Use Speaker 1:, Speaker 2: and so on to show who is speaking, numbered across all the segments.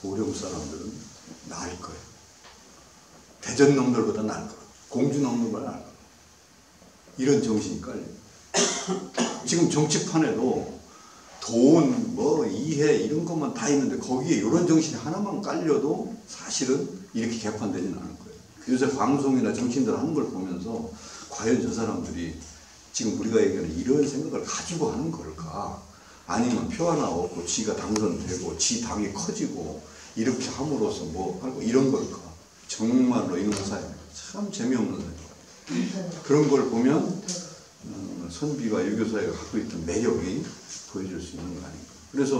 Speaker 1: 보령 사람들은 나을 거예요. 대전 놈들보다 나을 거예요. 공주 놈들보다 나을 거예요. 이런 정신이 깔려요. 지금 정치판에도 돈, 뭐 이해 이런 것만 다 있는데 거기에 이런 정신이 하나만 깔려도 사실은 이렇게 개판되지는 않을 거예요. 요새 방송이나 정치인들 하는 걸 보면서 과연 저 사람들이 지금 우리가 얘기하는 이런 생각을 가지고 하는 걸까? 아니면 표 하나 얻고 지가 당선되고 지 당이 커지고 이렇게 함으로써 뭐 하고 이런 걸까? 정말로 이놈 사회 참 재미없는 사회. 그런 걸 보면 선비가 유교사회가 갖고 있던 매력이 보여줄 수 있는 거 아닌가. 그래서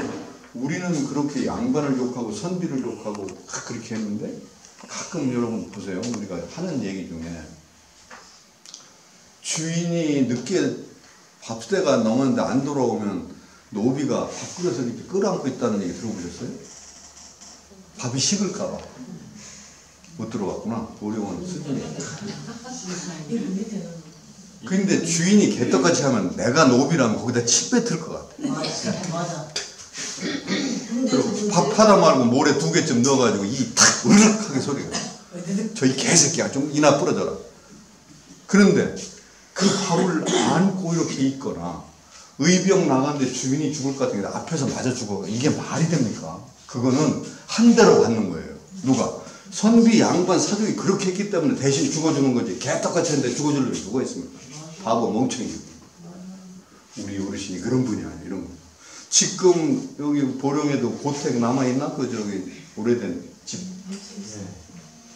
Speaker 1: 우리는 그렇게 양반을 욕하고 선비를 욕하고 그렇게 했는데 가끔 여러분 보세요. 우리가 하는 얘기 중에 주인이 늦게 밥때가 넘었는데 안 돌아오면 노비가 밥그릇을 이렇게 끌어안고 있다는 얘기 들어보셨어요? 밥이 식을까봐. 못 들어갔구나. 어려운 수준이. 근데 주인이 개떡같이 하면 내가 노비라면 거기다 침 뱉을 것 같아.
Speaker 2: 맞아.
Speaker 1: 그리고 밥 하다 말고 모래 2개쯤 넣어가지고 이 탁 으르륵하게 소리가. 저 이 개새끼야 좀 이나 부러져라. 그런데 그 밥을 안고 이렇게 있거나 의병 나가는데 주인이 죽을 것 같은 게 앞에서 맞아 죽어. 이게 말이 됩니까? 그거는 한 대로 받는 거예요. 누가? 선비 양반 사족이 그렇게 했기 때문에 대신 죽어주는 거지. 개떡같이 했는데 죽어줄 놈이 누가 있습니까? 바보 멍청이. 우리 어르신이 그런 분이 아니에요. 이런 거. 지금 여기 보령에도 고택 남아있나? 그 저기 오래된 집.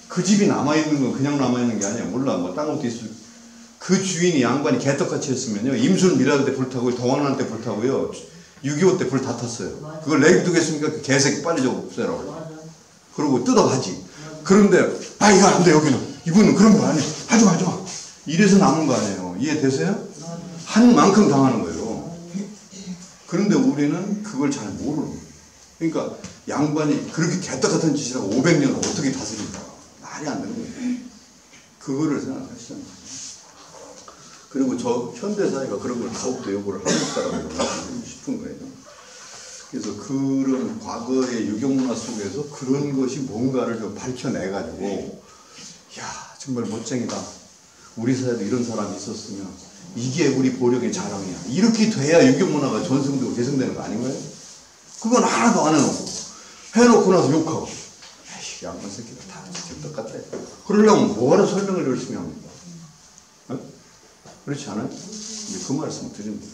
Speaker 1: 그 집이 남아있는 건 그냥 남아있는 게 아니야. 몰라. 뭐 딴 것도 있을. 그 주인이 양반이 개떡같이 했으면요. 임순 밀할 때 불타고 동안할 때 불타고요. 6.25 때 불 다 탔어요. 그걸 내두겠습니까? 그 개새끼 빨리 좀 없애라고. 그러고 뜯어가지. 그런데 아 이거 안 돼 여기는. 이거는 그런 거 아니야. 하지마. 이래서 남은 거 아니에요. 이해되세요? 한 만큼 당하는 거예요. 그런데 우리는 그걸 잘 모르는 거예요. 그러니까 양반이 그렇게 개떡같은 짓이라고 500년을 어떻게 다스릴까? 말이 안 되는 거예요. 그거를 생각하시잖아요. 그리고 저 현대사회가 그런 걸 더욱더 요구를 하고 있다라고 말씀드리고 싶은 거예요. 그래서 그런 과거의 유경문화 속에서 그런 것이 뭔가를 좀 밝혀내가지고 야 정말 멋쟁이다. 우리 사회도 이런 사람이 있었으면 이게 우리 보령의 자랑이야. 이렇게 돼야 유경문화가 전승되고 개성되는 거 아닌가요? 그건 하나도 안 해놓고 해놓고 나서 욕하고 에이 양반 새끼들 다 똑같아. 그러려면 뭐하러 설명을 열심히 합니까? 어? 그렇지 않아요? 그 말씀 드립니다.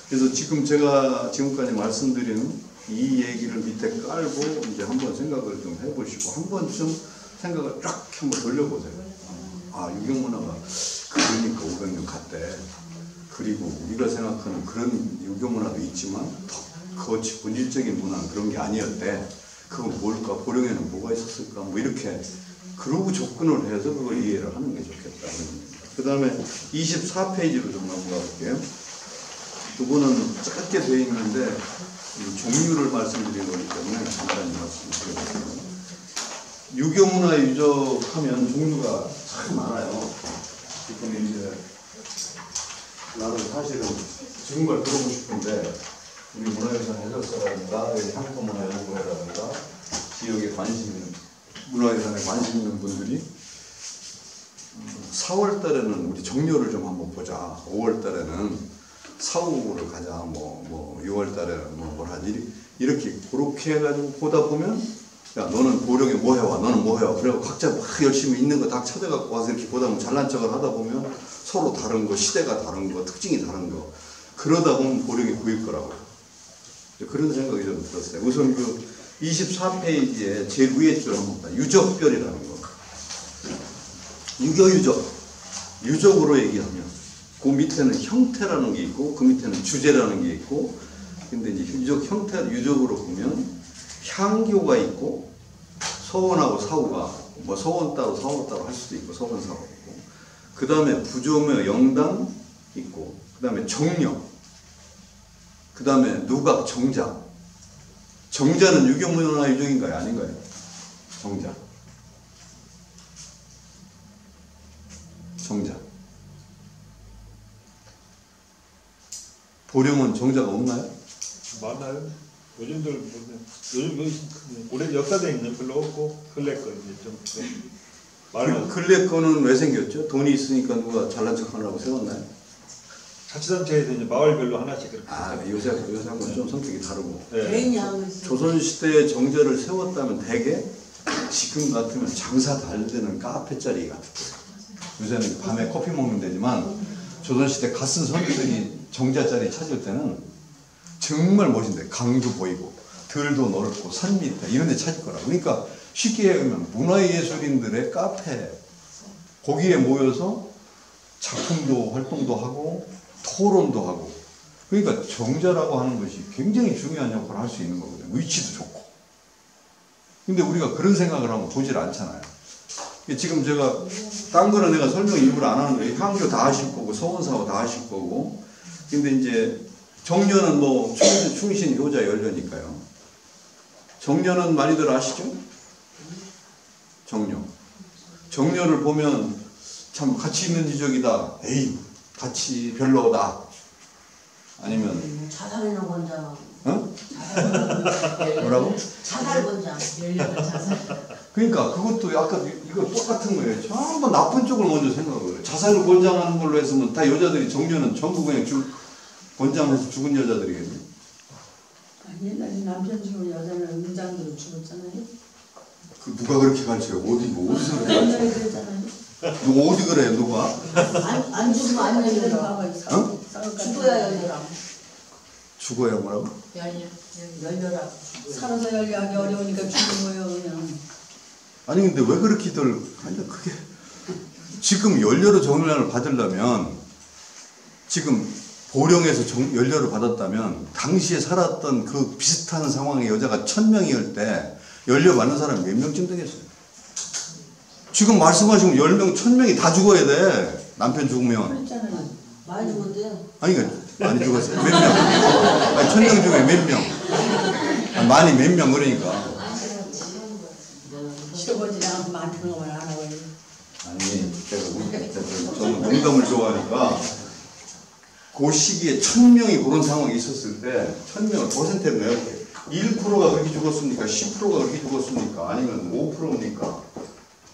Speaker 1: 그래서 지금 제가 지금까지 말씀드린 이 얘기를 밑에 깔고 이제 한번 생각을 좀 해보시고 한 번쯤 생각을 쫙 한번 돌려보세요. 아 유경문화가 그러니까 500년 갔대. 그리고 우리가 생각하는 그런 유경문화도 있지만 더 거치 본질적인 문화는 그런 게 아니었대. 그건 뭘까? 보령에는 뭐가 있었을까? 뭐 이렇게 그러고 접근을 해서 그걸 이해를 하는 게 좋겠다. 그 다음에 24페이지로 좀 넘어가 볼게요. 그거는 짧게 되어 있는데 종류를 말씀드린 거기 때문에 간단히 말씀드리겠습니다. 유교문화 유적하면 종류가 참 많아요. 지금 이제 나는 사실은 정말 들어보고 싶은데 우리 문화유산 해설사라든가 향토문화연구회라든가 지역에 관심 있는 문화유산에 관심 있는 분들이 4월 달에는 우리 정료를 좀 한번 보자. 5월 달에는 사후를 가자. 뭐 6월 달에는 뭘 하지. 이렇게 그렇게 해가지고 보다 보면 야 너는 보령에 뭐 해와 너는 뭐 해와 그래고 각자 막 열심히 있는 거 다 찾아갖고 와서 이렇게 보다 보면 잘난 척을 하다 보면 서로 다른 거 시대가 다른 거 특징이 다른 거 그러다 보면 보령이 보일 거라고요. 그런 생각이 좀 들었어요. 우선 그 24페이지에 제일 위에 줄 한번 봐. 유적별이라는 거. 유교유적. 유적으로 얘기하면 그 밑에는 형태라는 게 있고 그 밑에는 주제라는 게 있고 근데 이제 유적 형태 유적으로 보면 향교가 있고 서원하고 사후가 뭐 서원 따로 사원 따로 할 수도 있고 서원 사후 있고 그 다음에 부조묘 영당 있고 그 다음에 정력 그 다음에 누각 정자 정자는 유경문화 유적인가요? 아닌가요? 정자 보령은 정자가 없나요?
Speaker 3: 많아요.
Speaker 2: 요즘들 요즘 오래 역사된 있는 별로 없고 근래 거 이제 좀 말은
Speaker 1: 근래 거는 왜 생겼죠? 돈이 있으니까 누가 잘난 척하려고 세웠나요?
Speaker 2: 자치단체에서 이제 마을별로 하나씩 그렇게.
Speaker 1: 요새하고는 좀 성격이 다르고.
Speaker 3: 개인이 하고 있어.
Speaker 1: 조선시대에 정제를 세웠다면 대개 지금 같으면 장사 잘 되는 카페 자리 같은 거. 요새는 밤에 커피 먹는 데지만 조선시대 갓쓴 선비들이 정자 자리 찾을 때는 정말 멋진데 강도 보이고 들도 넓고 산 밑에 이런 데 찾을 거라. 그러니까 쉽게 얘기하면 문화예술인들의 카페 거기에 모여서 작품도 활동도 하고 토론도 하고 그러니까 정자라고 하는 것이 굉장히 중요한 역할을 할 수 있는 거거든요. 위치도 좋고. 근데 우리가 그런 생각을 하면 보질 않잖아요. 지금 제가 딴 거는 내가 설명 일부러 안 하는 거예요. 향교 다 하실 거고 서원사고 다 하실 거고. 근데 이제 정려는 뭐 충신 효자 연료니까요. 정려는 많이들 아시죠? 정려. 정려를 보면 참 가치 있는 지적이다. 에이 가치 별로다. 아니면
Speaker 3: 자살이나 권장.
Speaker 1: 어? 뭐라고?
Speaker 3: 자살 권장.
Speaker 1: 그러니까 그것도 아까 이거 똑같은 거예요. 전부 나쁜 쪽을 먼저 생각을 해요. 자살을 권장하는 걸로 했으면 다 여자들이 정려는 전부 그냥 권장해서 죽은 여자들이겠네.
Speaker 4: 옛날에 남편 죽은 여자는 은장으로 죽었잖아요.
Speaker 1: 그 누가 그렇게 가르쳐요? 어디서 그렇게
Speaker 4: 옛날에
Speaker 1: 가르쳐요?
Speaker 4: 그랬잖아요.
Speaker 1: 누가 어디 그래요? 누가?
Speaker 3: 안 죽으면 안 열려라.
Speaker 1: 어?
Speaker 3: 죽어야 열려라.
Speaker 1: 죽어야 뭐라고?
Speaker 3: 열려라.
Speaker 4: 살아서 열리하기 어려우니까 죽은 거예요 그냥.
Speaker 1: 아니 근데 왜 그렇게들 아니 그게 지금 연료로 정렬을 받으려면 지금 보령에서 연료를 받았다면 당시에 살았던 그 비슷한 상황의 여자가 1000명일 때 연료 받는 사람이 몇 명쯤 되겠어요? 지금 말씀하시면 10명, 1000명이 다 죽어야 돼. 남편 죽으면.
Speaker 4: 그랬잖아요.
Speaker 3: 많이 죽었대요.
Speaker 1: 아니 그러니까 많이 죽었어요. 몇 명? 아니 1000명 중에 몇 명? 아니, 많이 몇 명 그러니까.
Speaker 4: 시어버지랑 많은 걸 안 하고.
Speaker 1: 아니 저는 농담을 좋아하니까 그 시기에 1000명이 그런 상황이 있었을 때 1000명을 퍼센트를 내볼게요. 1%가 그렇게 죽었습니까? 10%가 그렇게 죽었습니까? 아니면 5%입니까?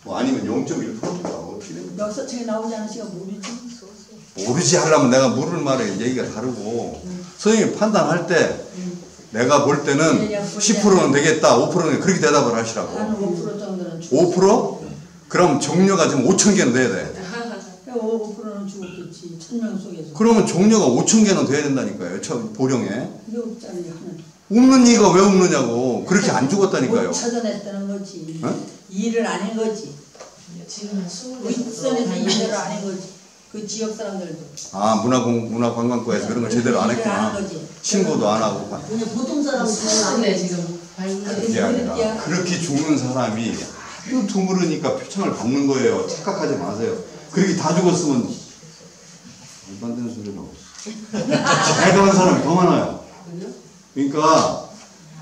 Speaker 1: 뭐 아니면 0.1%입니까? 어떻게 됩니까?
Speaker 4: 역사책에 나오지 않은 시가 모르지.
Speaker 1: 모르지 하려면 내가 물을 말해 얘기가 다르고 선생님이 판단할 때 내가 볼 때는 10%는 되겠다 5%는 그렇게 대답을 하시라고.
Speaker 4: 한 5% 정도는 죽었어.
Speaker 1: 5%? 그럼 정려가 지금 5000개는 돼야 돼.
Speaker 4: 5%는 죽었겠지. 1000명 속에서.
Speaker 1: 그러면 정려가 5000개는 돼야 된다니까요. 보령에.
Speaker 4: 그게 없잖아요. 하나도.
Speaker 1: 없는 이가 왜 없느냐고. 그렇게 안 죽었다니까요.
Speaker 4: 못 찾아냈다는 거지.
Speaker 1: 어?
Speaker 4: 일을 안 한 거지.
Speaker 3: 지금
Speaker 4: 윗선에서 일을 안 한 거지. 그 지역 사람들도.
Speaker 1: 아 문화관광과에서 그런 걸 제대로 안
Speaker 4: 일을 안
Speaker 1: 했구나.
Speaker 4: 한 거지.
Speaker 1: 신고도 안 하고.
Speaker 3: 그냥 보통 사람은
Speaker 5: 네, 지금
Speaker 1: 그게 아니라 그렇게 죽는 사람이 아주 드물으니까 표창을 받는 거예요. 착각하지 마세요. 그렇게 다 죽었으면 말도 안 되는 소리는 없어. 제가 한 사람이 더 많아요.
Speaker 4: 어?
Speaker 1: 그러니까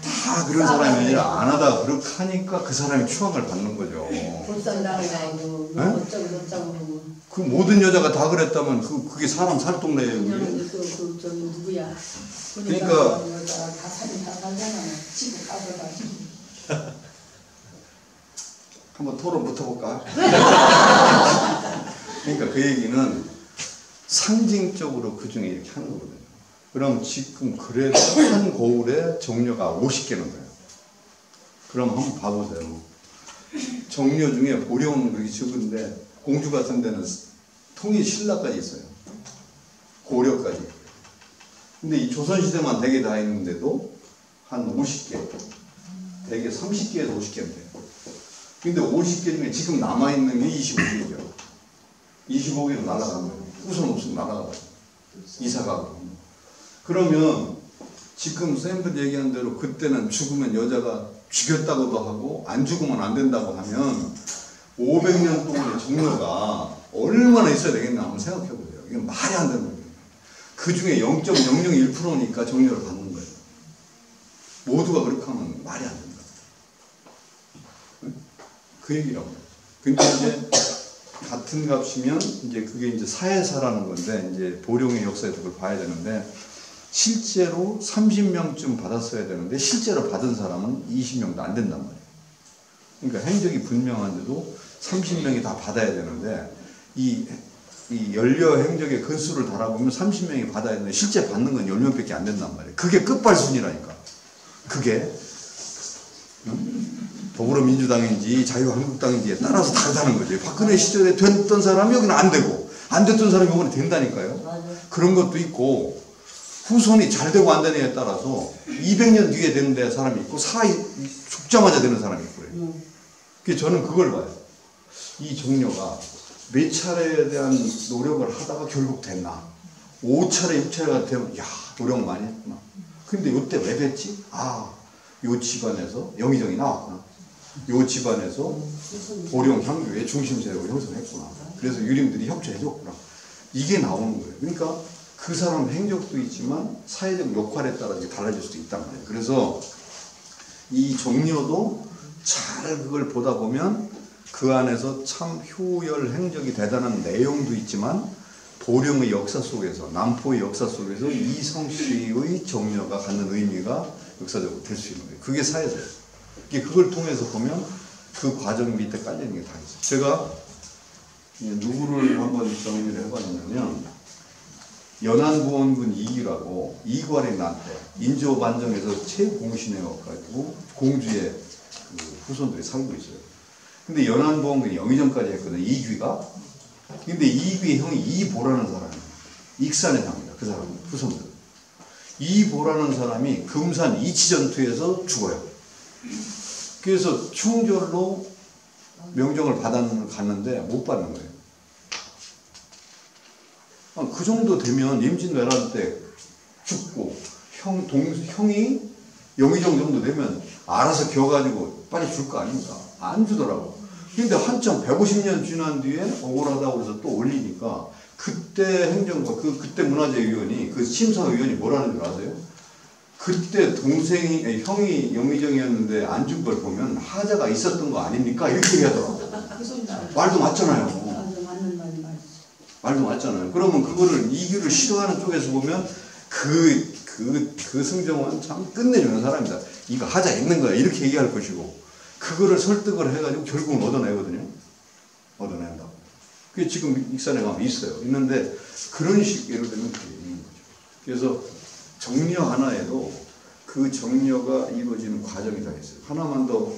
Speaker 1: 다 그런 사람이 아니라 안 하다가 그렇게 하니까 그 사람이 추앙을 받는 거죠.
Speaker 4: 불쌍하고
Speaker 1: 네?
Speaker 4: 어쩌고 저쩌고.
Speaker 1: 그 모든 여자가 다 그랬다면 그게 사람 살 동네예요.
Speaker 4: 그냥
Speaker 1: 그게.
Speaker 4: 그 저기 누구야?
Speaker 1: 그러니까
Speaker 4: 여자가 다 살잖아. 지구 가서
Speaker 1: 한번 토론 붙어볼까? 그러니까 그 얘기는 상징적으로 그 중에 이렇게 하는 거거든요. 그럼 지금 그래도 한 거울에 정려가 50개는 돼요. 그럼 한번 봐보세요. 정려 중에 보령은 그렇게 적은데 공주 같은 데는 통일 신라까지 있어요. 고려까지. 근데 이 조선시대만 대개 다 있는데도 한 50개. 대개 30개에서 50개는 돼요. 근데 50개 중에 지금 남아있는 게 25개죠. 25개로 날아간 거예요. 우선 없으면 날아가고. 이사가고. 그러면 지금 쌤들 얘기한 대로 그때는 죽으면 여자가 죽였다고도 하고 안 죽으면 안 된다고 하면 500년 동안의 정려가 얼마나 있어야 되겠나 한번 생각해 보세요. 이건 말이 안 되는 거예요. 그 중에 0.001%니까 정려를 받는 거예요. 모두가 그렇게 하면 말이 안 된다. 그 얘기라고. 근데 이제 같은 값이면 이제 그게 이제 사회사라는 건데 이제 보령의 역사에서 그걸 봐야 되는데 실제로 30명쯤 받았어야 되는데 실제로 받은 사람은 20명도 안 된단 말이에요. 그러니까 행적이 분명한데도 30명이 다 받아야 되는데 이 연료 행적의 건수를 달아보면 30명이 받아야 되는데 실제 받는 건 10명밖에 안 된단 말이에요. 그게 끝발순이라니까. 그게 더불어민주당인지 자유한국당인지에 따라서 다르다는 거죠. 박근혜 시절에 됐던 사람이 여기는 안 되고 안 됐던 사람이 여기는 된다니까요.
Speaker 3: 맞아.
Speaker 1: 그런 것도 있고 후손이 잘 되고 안 되느냐에 따라서 200년 뒤에 되는 사람이 있고 죽자마자 되는 사람이 있고 그래요. 그래서 저는 그걸 봐요. 이 정려가 몇 차례에 대한 노력을 하다가 결국 됐나. 5차례, 6차례가 되면 야 노력 많이 했구나. 근데 이때 왜 됐지? 요 집안에서 영의정이 나왔구나. 요 집안에서 보령 향교의 중심 세력을 형성했구나. 그래서 유림들이 협조해줬구나. 이게 나오는 거예요. 그러니까 그 사람 행적도 있지만 사회적 역할에 따라 달라질 수도 있단 말이에요. 그래서 이 정려도 잘 그걸 보다 보면 그 안에서 참 효열 행적이 대단한 내용도 있지만 보령의 역사 속에서 남포의 역사 속에서 이성씨의 정려가 갖는 의미가 역사적으로 될 수 있는 거예요. 그게 사회사예요. 그걸 통해서 보면 그 과정 밑에 깔리는 게 다 있어요. 제가 누구를 한번 정리를 해봤냐면 연안부원군 2기라고 이괄의 난때 인조 반정에서 최공신해가지고 공주의 그 후손들이 살고 있어요. 근데 연안부원군이 영의정까지 했거든. 이귀가. 근데 이귀의 형이 이보라는 사람이에요. 익산의 형이다. 그 사람 후손들. 이보라는 사람이 금산 이치전투에서 죽어요. 그래서 충절로 명정을 갔는데 못 받는 거예요. 그 정도 되면 임진왜란 때 죽고 형이 영의정 정도 되면 알아서 기어가지고 빨리 줄 거 아닙니까? 안 주더라고. 근데 한참 150년 지난 뒤에 억울하다고 해서 또 올리니까 그때 행정부, 그때 문화재위원이, 그 심사위원이 뭐라는 줄 아세요? 그때 형이 영의정이었는데 안 준 걸 보면 하자가 있었던 거 아닙니까? 이렇게 얘기하더라고. 말도 맞잖아요. 말도 맞잖아요. 그러면 그거를 이규를 싫어하는 쪽에서 보면 그 승정원 참 끝내주는 사람이다. 이거 하자 있는 거야. 이렇게 얘기할 것이고 그거를 설득을 해가지고 결국은 얻어내거든요. 얻어낸다고. 그게 지금 익산에 가면 있어요. 있는데 그런 식 예를 들면 그게 있는 거죠. 그래서 정려 하나에도 그 정려가 이루어지는 과정이 다 있어요. 하나만 더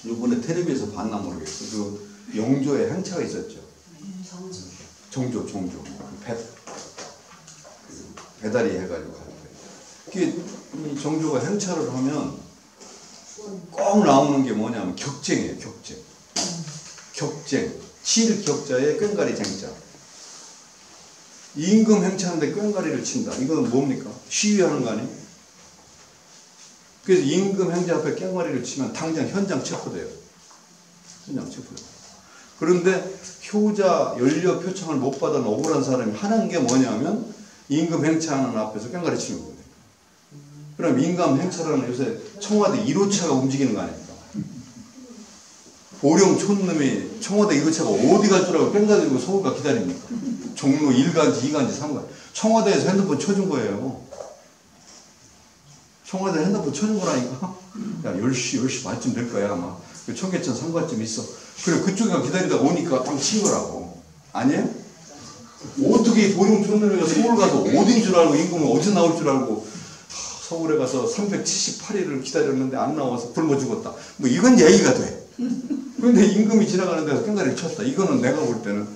Speaker 1: 이번에 텔레비에서 봤나 모르겠어요. 그 영조의 행차가 있었죠. 종조. 배다리 해가지고 가는 거예요. 그게 이 정조가 행차를 하면 꼭 나오는 게 뭐냐면 격쟁이에요. 격쟁. 칠격자에 꽹가리 쟁자. 임금 행차하는데 꽹가리를 친다. 이건 뭡니까? 시위하는 거 아니에요? 그래서 임금 행자 앞에 꽹가리를 치면 당장 현장 체포돼요. 현장 체포돼요. 그런데 효자 연료 표창을 못 받은 억울한 사람이 하는 게 뭐냐면 임금 행차하는 앞에서 꽹가리 치는 거예요. 그럼 임금 행차라는 요새 청와대 1호차가 움직이는 거 아닙니까? 보령 촌놈이 청와대 1호차가 어디 갈 줄 알고 꽹가리 들고 서울가 기다립니까? 종로 1간지 2간지 3간지 청와대에서 핸드폰 쳐준 거예요. 청와대 핸드폰 쳐준 거라니까. 야 10시 반쯤 될 거야 아마. 청계천 3관쯤 있어. 그래 그쪽에 기다리다가 오니까 딱 친 거라고. 아니에요? 어떻게 보령 촌놈이가 서울 가서 어딘 줄 알고 임금은 어디서 나올 줄 알고 서울에 가서 378일을 기다렸는데 안 나와서 굶어 죽었다. 뭐 이건 얘기가 돼. 그런데 임금이 지나가는 데서 꽹가리를 쳤다. 이거는 내가 볼 때는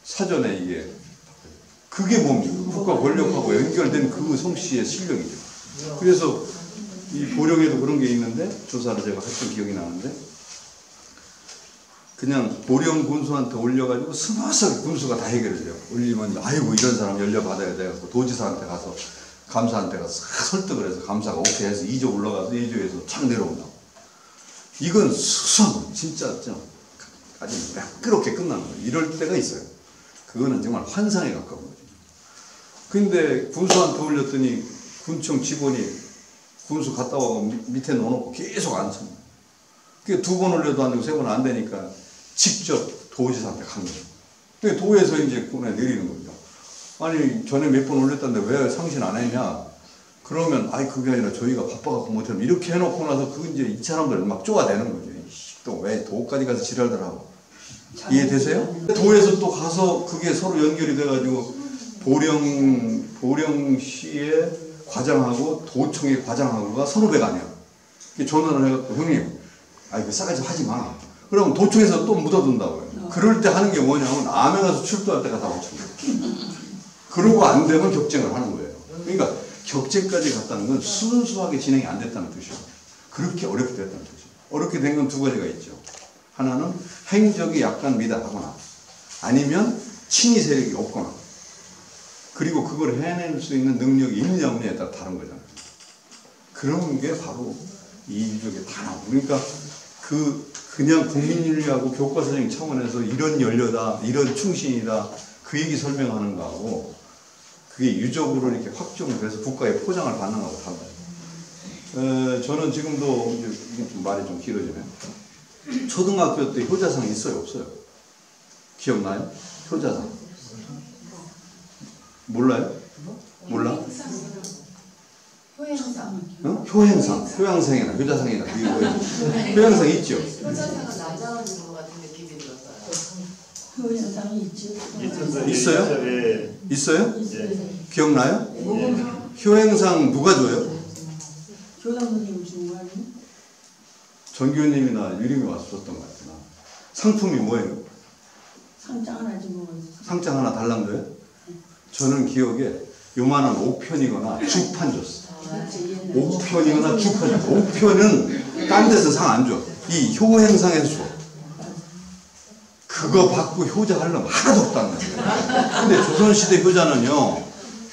Speaker 1: 사전에 이게 그게 뭡니까? 국가 권력하고 연결된 그 성씨의 실력이죠. 그래서 이 보령에도 그런 게 있는데 조사를 제가 했던 기억이 나는데 그냥 보령 군수한테 올려가지고 스마스하게 군수가 다 해결을 해요. 올리면 아이고 이런 사람 연료 받아야 돼갖고 도지사한테 가서 감사한테 가서 설득을 해서 감사가 오케이 해서 2조 올라가서 2조에서 착 내려온다고. 이건 수선 진짜 아주 매끄럽게 끝나는 거예요. 이럴 때가 있어요. 그거는 정말 환상에 가까운 거죠. 근데 군수한테 올렸더니 군청 직원이 군수 갔다 와서 밑에 넣어놓고 계속 안 씁니다. 그게 2번 올려도 안 되고 3번 안 되니까 직접 도지사한테 간 거예요. 근데 도에서 이제 군에 내리는 거죠. 아니 전에 몇 번 올렸다는데 왜 상신 안 했냐? 그러면 아이 그게 아니라 저희가 바빠갖고 못하면 이렇게 해놓고 나서 그 이제 이 사람들 막 쪼아대는 거죠. 또 왜 도까지 가서 지랄들 하고. 이해되세요? 도에서 또 가서 그게 서로 연결이 돼가지고 보령시의 과장하고 도청의 과장하고가 선후배가 아니야. 전화를 해갖고 형님, 그 싸가지 하지 마. 그럼 도청에서 또 묻어둔다고요. 그럴 때 하는 게 뭐냐면 암에 가서 출두할 때가 다 오천 거예요. 그러고 안 되면 격쟁을 하는 거예요. 그러니까 격쟁까지 갔다는 건 순수하게 진행이 안 됐다는 뜻이에요. 그렇게 어렵게 됐다는 뜻이에요. 어렵게 된 건 두 가지가 있죠. 하나는 행적이 약간 미달하거나 아니면 친위 세력이 없거나 그리고 그걸 해낼 수 있는 능력이 있냐 없냐에 따라 다른 거잖아요. 그런 게 바로 이 유족의 다 나오고 그러니까 그냥 국민윤리하고 교과서적인 차원에서 이런 연료다 이런 충신이다 그 얘기 설명하는 거하고 그게 유족으로 이렇게 확정돼서 국가의 포장을 받는 거하고 달라요. 저는 지금도 이게 좀 말이 좀 길어지네. 초등학교 때 효자상 있어요 없어요? 기억나요? 효자상 몰라요? 몰라?
Speaker 4: 효행상.
Speaker 1: 어? 효양상이나 효자상이나 효양상 있죠?
Speaker 3: 효자상은 남자가 주는 것 같은 느낌이 들었어요.
Speaker 4: 효행상이 있지.
Speaker 1: 있어요?
Speaker 2: 예.
Speaker 1: 있어요?
Speaker 2: 예.
Speaker 1: 기억나요?
Speaker 2: 예.
Speaker 1: 효행상 누가 줘요?
Speaker 4: 교장 선생님 주는 거 아니에요?
Speaker 1: 전교님이나 유림이 와서 줬던 것 같구나. 상품이 뭐예요?
Speaker 4: 상장 하나 주고.
Speaker 1: 상장 하나 달랑 줘요? 저는 기억에 요만한 옥편이거나 죽판 줬어. 옥편이거나 죽판 줬어. 옥편은 딴 데서 상 안 줘. 이 효행상에서 줘. 그거 받고 효자 하려면 하나도 없다는 거예요. 근데 조선시대 효자는요,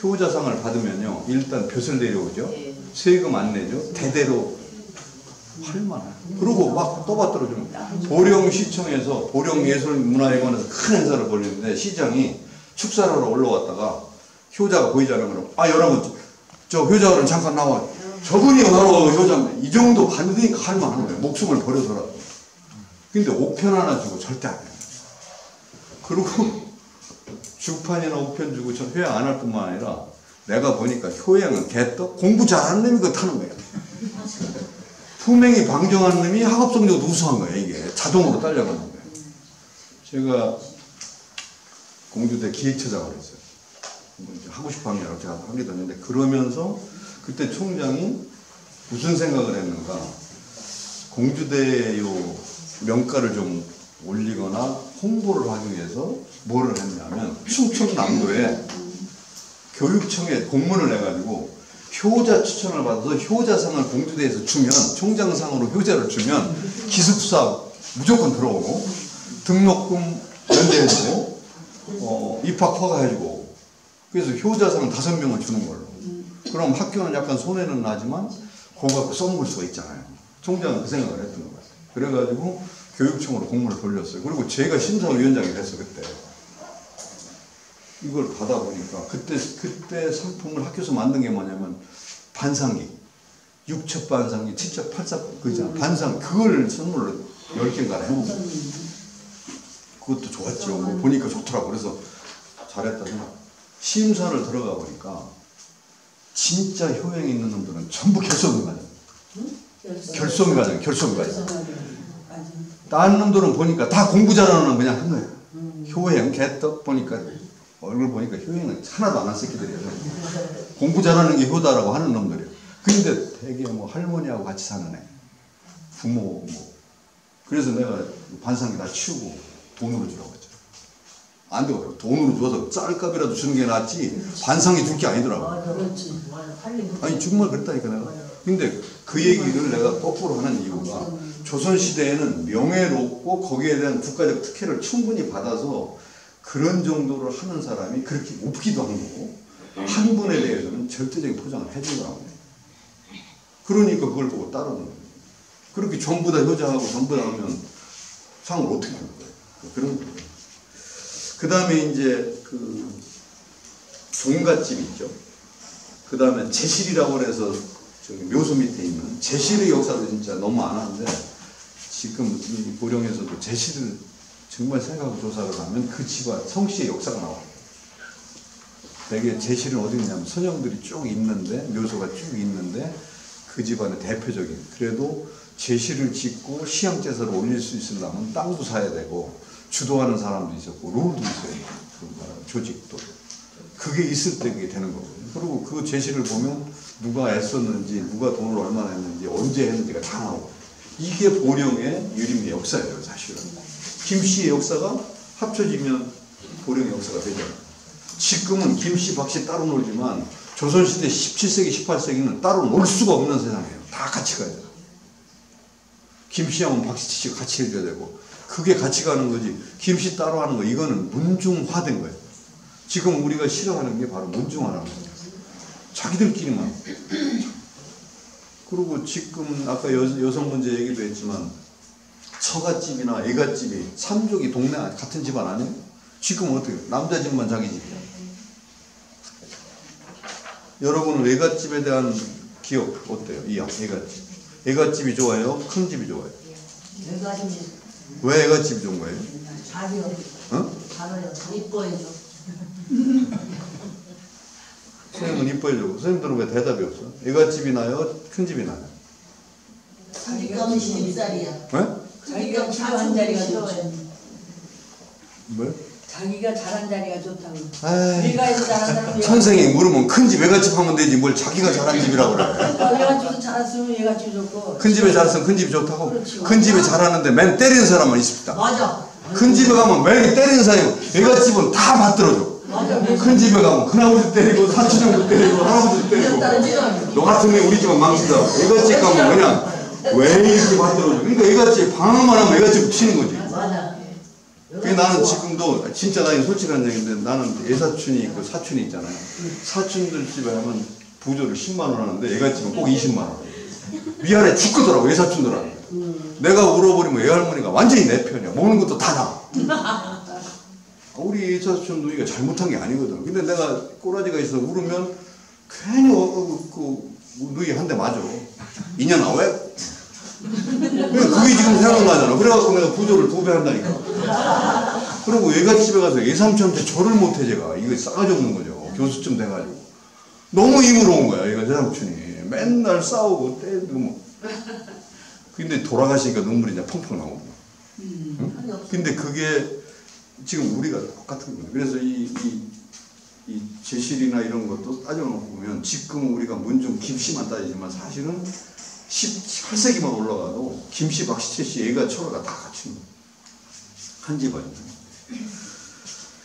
Speaker 1: 효자상을 받으면요, 일단 벼슬 내려오죠. 세금 안 내죠. 대대로 할만해. 그리고 막 떠받들어주면 보령시청에서 보령예술문화회관에서 큰 행사를 벌리는데 시장이 축사를 하러 올라왔다가 효자가 보이지 않으면 여러분 저 효자는 잠깐 나와. 저분이 바로 효자인데 이 정도 받으니까 할만한 거예요. 목숨을 버려서라도. 근데 옥편 하나 주고 절대 안 해요. 그리고 죽판이나 옥편 주고 저 효양 안 할 뿐만 아니라 내가 보니까 효양은 개떡 공부 잘하는 놈이 그거 타는 거예요. 품행이 방정한 놈이 학업 성적도 우수한 거예요. 이게 자동으로 딸려가는 거예요. 제가 공주대 기획처장을 했어요. 하고 싶어 하는 게 제가 하게 됐는데 그러면서 그때 총장이 무슨 생각을 했는가 공주대 요 명가를 좀 올리거나 홍보를 하기 위해서 뭐를 했냐면 충청남도에 교육청에 공문을 내가지고 효자 추천을 받아서 효자상을 공주대에서 주면 총장상으로 효자를 주면 기숙사 무조건 들어오고 등록금 연대해주고 입학 허가해주고 그래서 효자상 5명을 주는 걸로. 그럼 학교는 약간 손해는 나지만 그거 갖고 써먹을 수가 있잖아요. 총장은 그 생각을 했던 것 같아요. 그래가지고 교육청으로 공문을 돌렸어요. 그리고 제가 심사위원장이 됐어 그때. 이걸 받아보니까 그때 상품을 학교에서 만든 게 뭐냐면 반상기 6첩 반상기 7첩 8첩 그잖아 반상 그걸 선물로 10개인가 해놓은 거예요. 그것도 좋았죠. 뭐 보니까 좋더라고. 그래서 잘했다 생각. 심사를 들어가 보니까 진짜 효행 있는 놈들은 전부 결손가정. 결손가정. 다른 놈들은 보니까 다 공부 잘하는 놈 그냥 한 거예요. 효행, 개떡 보니까 얼굴 보니까 효행은 하나도 안 한 새끼들이에요. 공부 잘하는 게 효다라고 하는 놈들이에요. 근데 되게 뭐 할머니하고 같이 사는 애. 부모 뭐. 그래서 내가 반상기 다 치우고 돈으로 주라고 했죠. 안 되고 돈으로 줘서 쌀값이라도 주는 게 낫지 반상기 줄 게 아니더라고. 아니 정말 그랬다니까 내가. 근데 그 얘기를 내가 거꾸로 하는 이유가 조선시대에는 명예롭고 거기에 대한 국가적 특혜를 충분히 받아서 그런 정도를 하는 사람이 그렇게 없기도 한 거고 한 분에 대해서는 절대적인 포장을 해준 거라고. 그러니까 그걸 보고 따르는 거예요. 그렇게 전부 다 효자하고 전부 다 하면 상을 어떻게 하는 거예요. 그런 거예요. 그 다음에 이제 그 종갓집 있죠. 그 다음에 제실이라고 해서 저기 묘소 밑에 있는 제실의 역사도 진짜 너무 안 하는데 지금 이 보령에서도 제실을 정말 생각하고 조사를 하면 그 집안 성씨의 역사가 나와요. 되게 제실은 어디 있냐면 선영들이 쭉 있는데, 묘소가 쭉 있는데, 그 집안의 대표적인, 그래도 제실을 짓고 시향제사를 올릴 수 있으려면 땅도 사야 되고, 주도하는 사람도 있었고, 룰도 있어야 돼요. 조직도. 그게 있을 때 그게 되는 거거든요. 그리고 그 제실을 보면 누가 애썼는지, 누가 돈을 얼마나 했는지, 언제 했는지가 다 나오고. 이게 보령의 유림의 역사예요, 사실은. 김씨의 역사가 합쳐지면 보령의 역사가 되잖아요. 지금은 김씨, 박씨 따로 놀지만 조선시대 17세기, 18세기는 따로 놀 수가 없는 세상이에요. 다 같이 가야 돼요. 김씨하면 박씨 같이 해줘야 되고, 그게 같이 가는 거지. 김씨 따로 하는 거, 이거는 문중화된 거예요. 지금 우리가 싫어하는 게 바로 문중화라는 거예요. 자기들끼리만. 그리고 지금 아까 여성 문제 얘기도 했지만, 처갓집이나 애갓집이 삼족이 동네 같은 집안 아니에요? 지금 어떻게 해요? 남자 집만 자기 집이야. 여러분은 애갓집에 대한 기억 어때요? 이 애갓집. 애갓집이 좋아요? 큰 집이 좋아요?
Speaker 4: 애갓집이.
Speaker 1: 왜 애갓집이 좋은 거예요?
Speaker 4: 잘해요.
Speaker 1: 어?
Speaker 4: 잘해요. 이뻐해줘.
Speaker 1: 선생님은 이뻐해주고, 선생님들은 왜 대답이 없어? 애갓집이 나요? 큰 집이 나요?
Speaker 4: 자기감은 시집살이야.
Speaker 1: 네?
Speaker 4: 자기가 잘한 자리가 좋아요.
Speaker 1: 뭐?
Speaker 4: 자기가 잘한 자리가 좋다고.
Speaker 1: 아이,
Speaker 4: 외가에서 잘한 사람은
Speaker 1: 선생이 물으면 큰 집 애갓집 하면 되지 뭘 자기가 잘한 집이라고 그래.
Speaker 4: 외가집도 잘했으면 외가집 좋고.
Speaker 1: 큰 집에 잘했으면 큰 집이 좋다고?
Speaker 4: 그렇지.
Speaker 1: 큰 집에 잘하는데 맨 때리는 사람만 있습니다.
Speaker 4: 맞아.
Speaker 1: 큰 집에 가면 맨 때리는 사람이 애갓집은 다 받들어줘.
Speaker 4: 맞아.
Speaker 1: 큰 집에 가면 큰아버지 때리고 사촌 형도 때리고 할아버지 때리고 너 같으면 우리 집은 망친다. 애갓집 가면 그냥 왜 이렇게 받들어줘. 그러니까 애갓집 방황만 하면 애갓집 치는 거지.
Speaker 4: 맞아.
Speaker 1: 그게 나는 지금도 진짜 나 솔직한 얘기인데, 나는 애사촌이 있고 사촌이 있잖아요. 사촌들 집에 하면 부조를 10만 원 하는데 애갓집은 꼭 20만 원. 미안해 죽겠더라고 애사촌들한테. 내가 울어버리면 애할머니가 완전히 내 편이야. 먹는 것도 다 나. 우리 애사촌 누이가 잘못한 게 아니거든. 근데 내가 꼬라지가 있어 울으면 괜히 그 누이 한 대 맞아. 이년아 왜? 그게 지금 생각나잖아. 그래갖고 내가 부조를 2배 한다니까. 그리고 애갓집에 가서 애삼촌한테 절을 못해 제가. 이거 싸가지 없는 거죠. 교수쯤 돼가지고. 너무 힘으로 온 거야 이거 애삼촌이. 맨날 싸우고 때리고 뭐. 근데 돌아가시니까 눈물이 이제 펑펑 나오고. 응? 근데 그게 지금 우리가 똑같은 거예요. 그래서 이 제실이나 이런 것도 따져놓고 보면 지금 우리가 문중 김씨만 따지지만 사실은 18세기만 올라가도 김씨, 박씨, 최씨, 애가, 처가가 다 같이 한 집안이에요.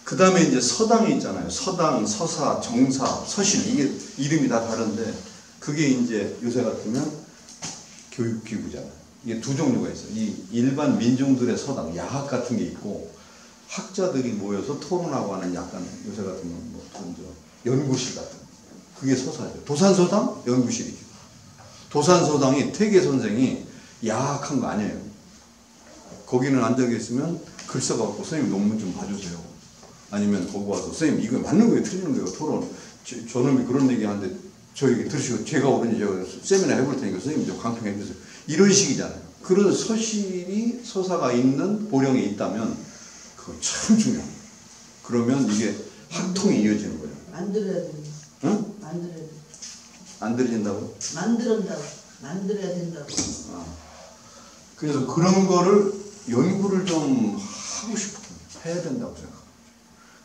Speaker 1: 그 다음에 이제 서당이 있잖아요. 서당, 서사, 정사, 서실, 이게 이름이 다 다른데, 그게 이제 요새 같으면 교육기구잖아요. 이게 두 종류가 있어요. 이 일반 민중들의 서당, 야학 같은 게 있고, 학자들이 모여서 토론하고 하는 약간 요새 같으면 뭐 연구실 같은 거. 그게 서사죠. 도산서당? 연구실이죠. 도산서당이 태계 선생이 야학한 거 아니에요. 거기는 앉아 계시면 글 써갖고 선생님 논문 좀 봐주세요. 아니면 거기 와서 선생님 이거 맞는 거예요, 틀리는 거예요, 토론. 저놈이 그런 얘기 하는데 저 얘기 들으시고 제가 옳은지 제가 세미나 해볼 테니까 선생님 좀 강평해 주세요. 이런 식이잖아요. 그런 서실이 서사가 있는 보령에 있다면 그거 참 중요합니다. 그러면 이게 학통이 이어지는 거예요.
Speaker 4: 만들어야 돼.
Speaker 1: 응?
Speaker 4: 만들어야 돼.
Speaker 1: 안 들어진다고?
Speaker 4: 만들어야 된다고.
Speaker 1: 아. 그래서 그런 거를 연구를 좀 하고 싶어요. 해야 된다고 생각합니다.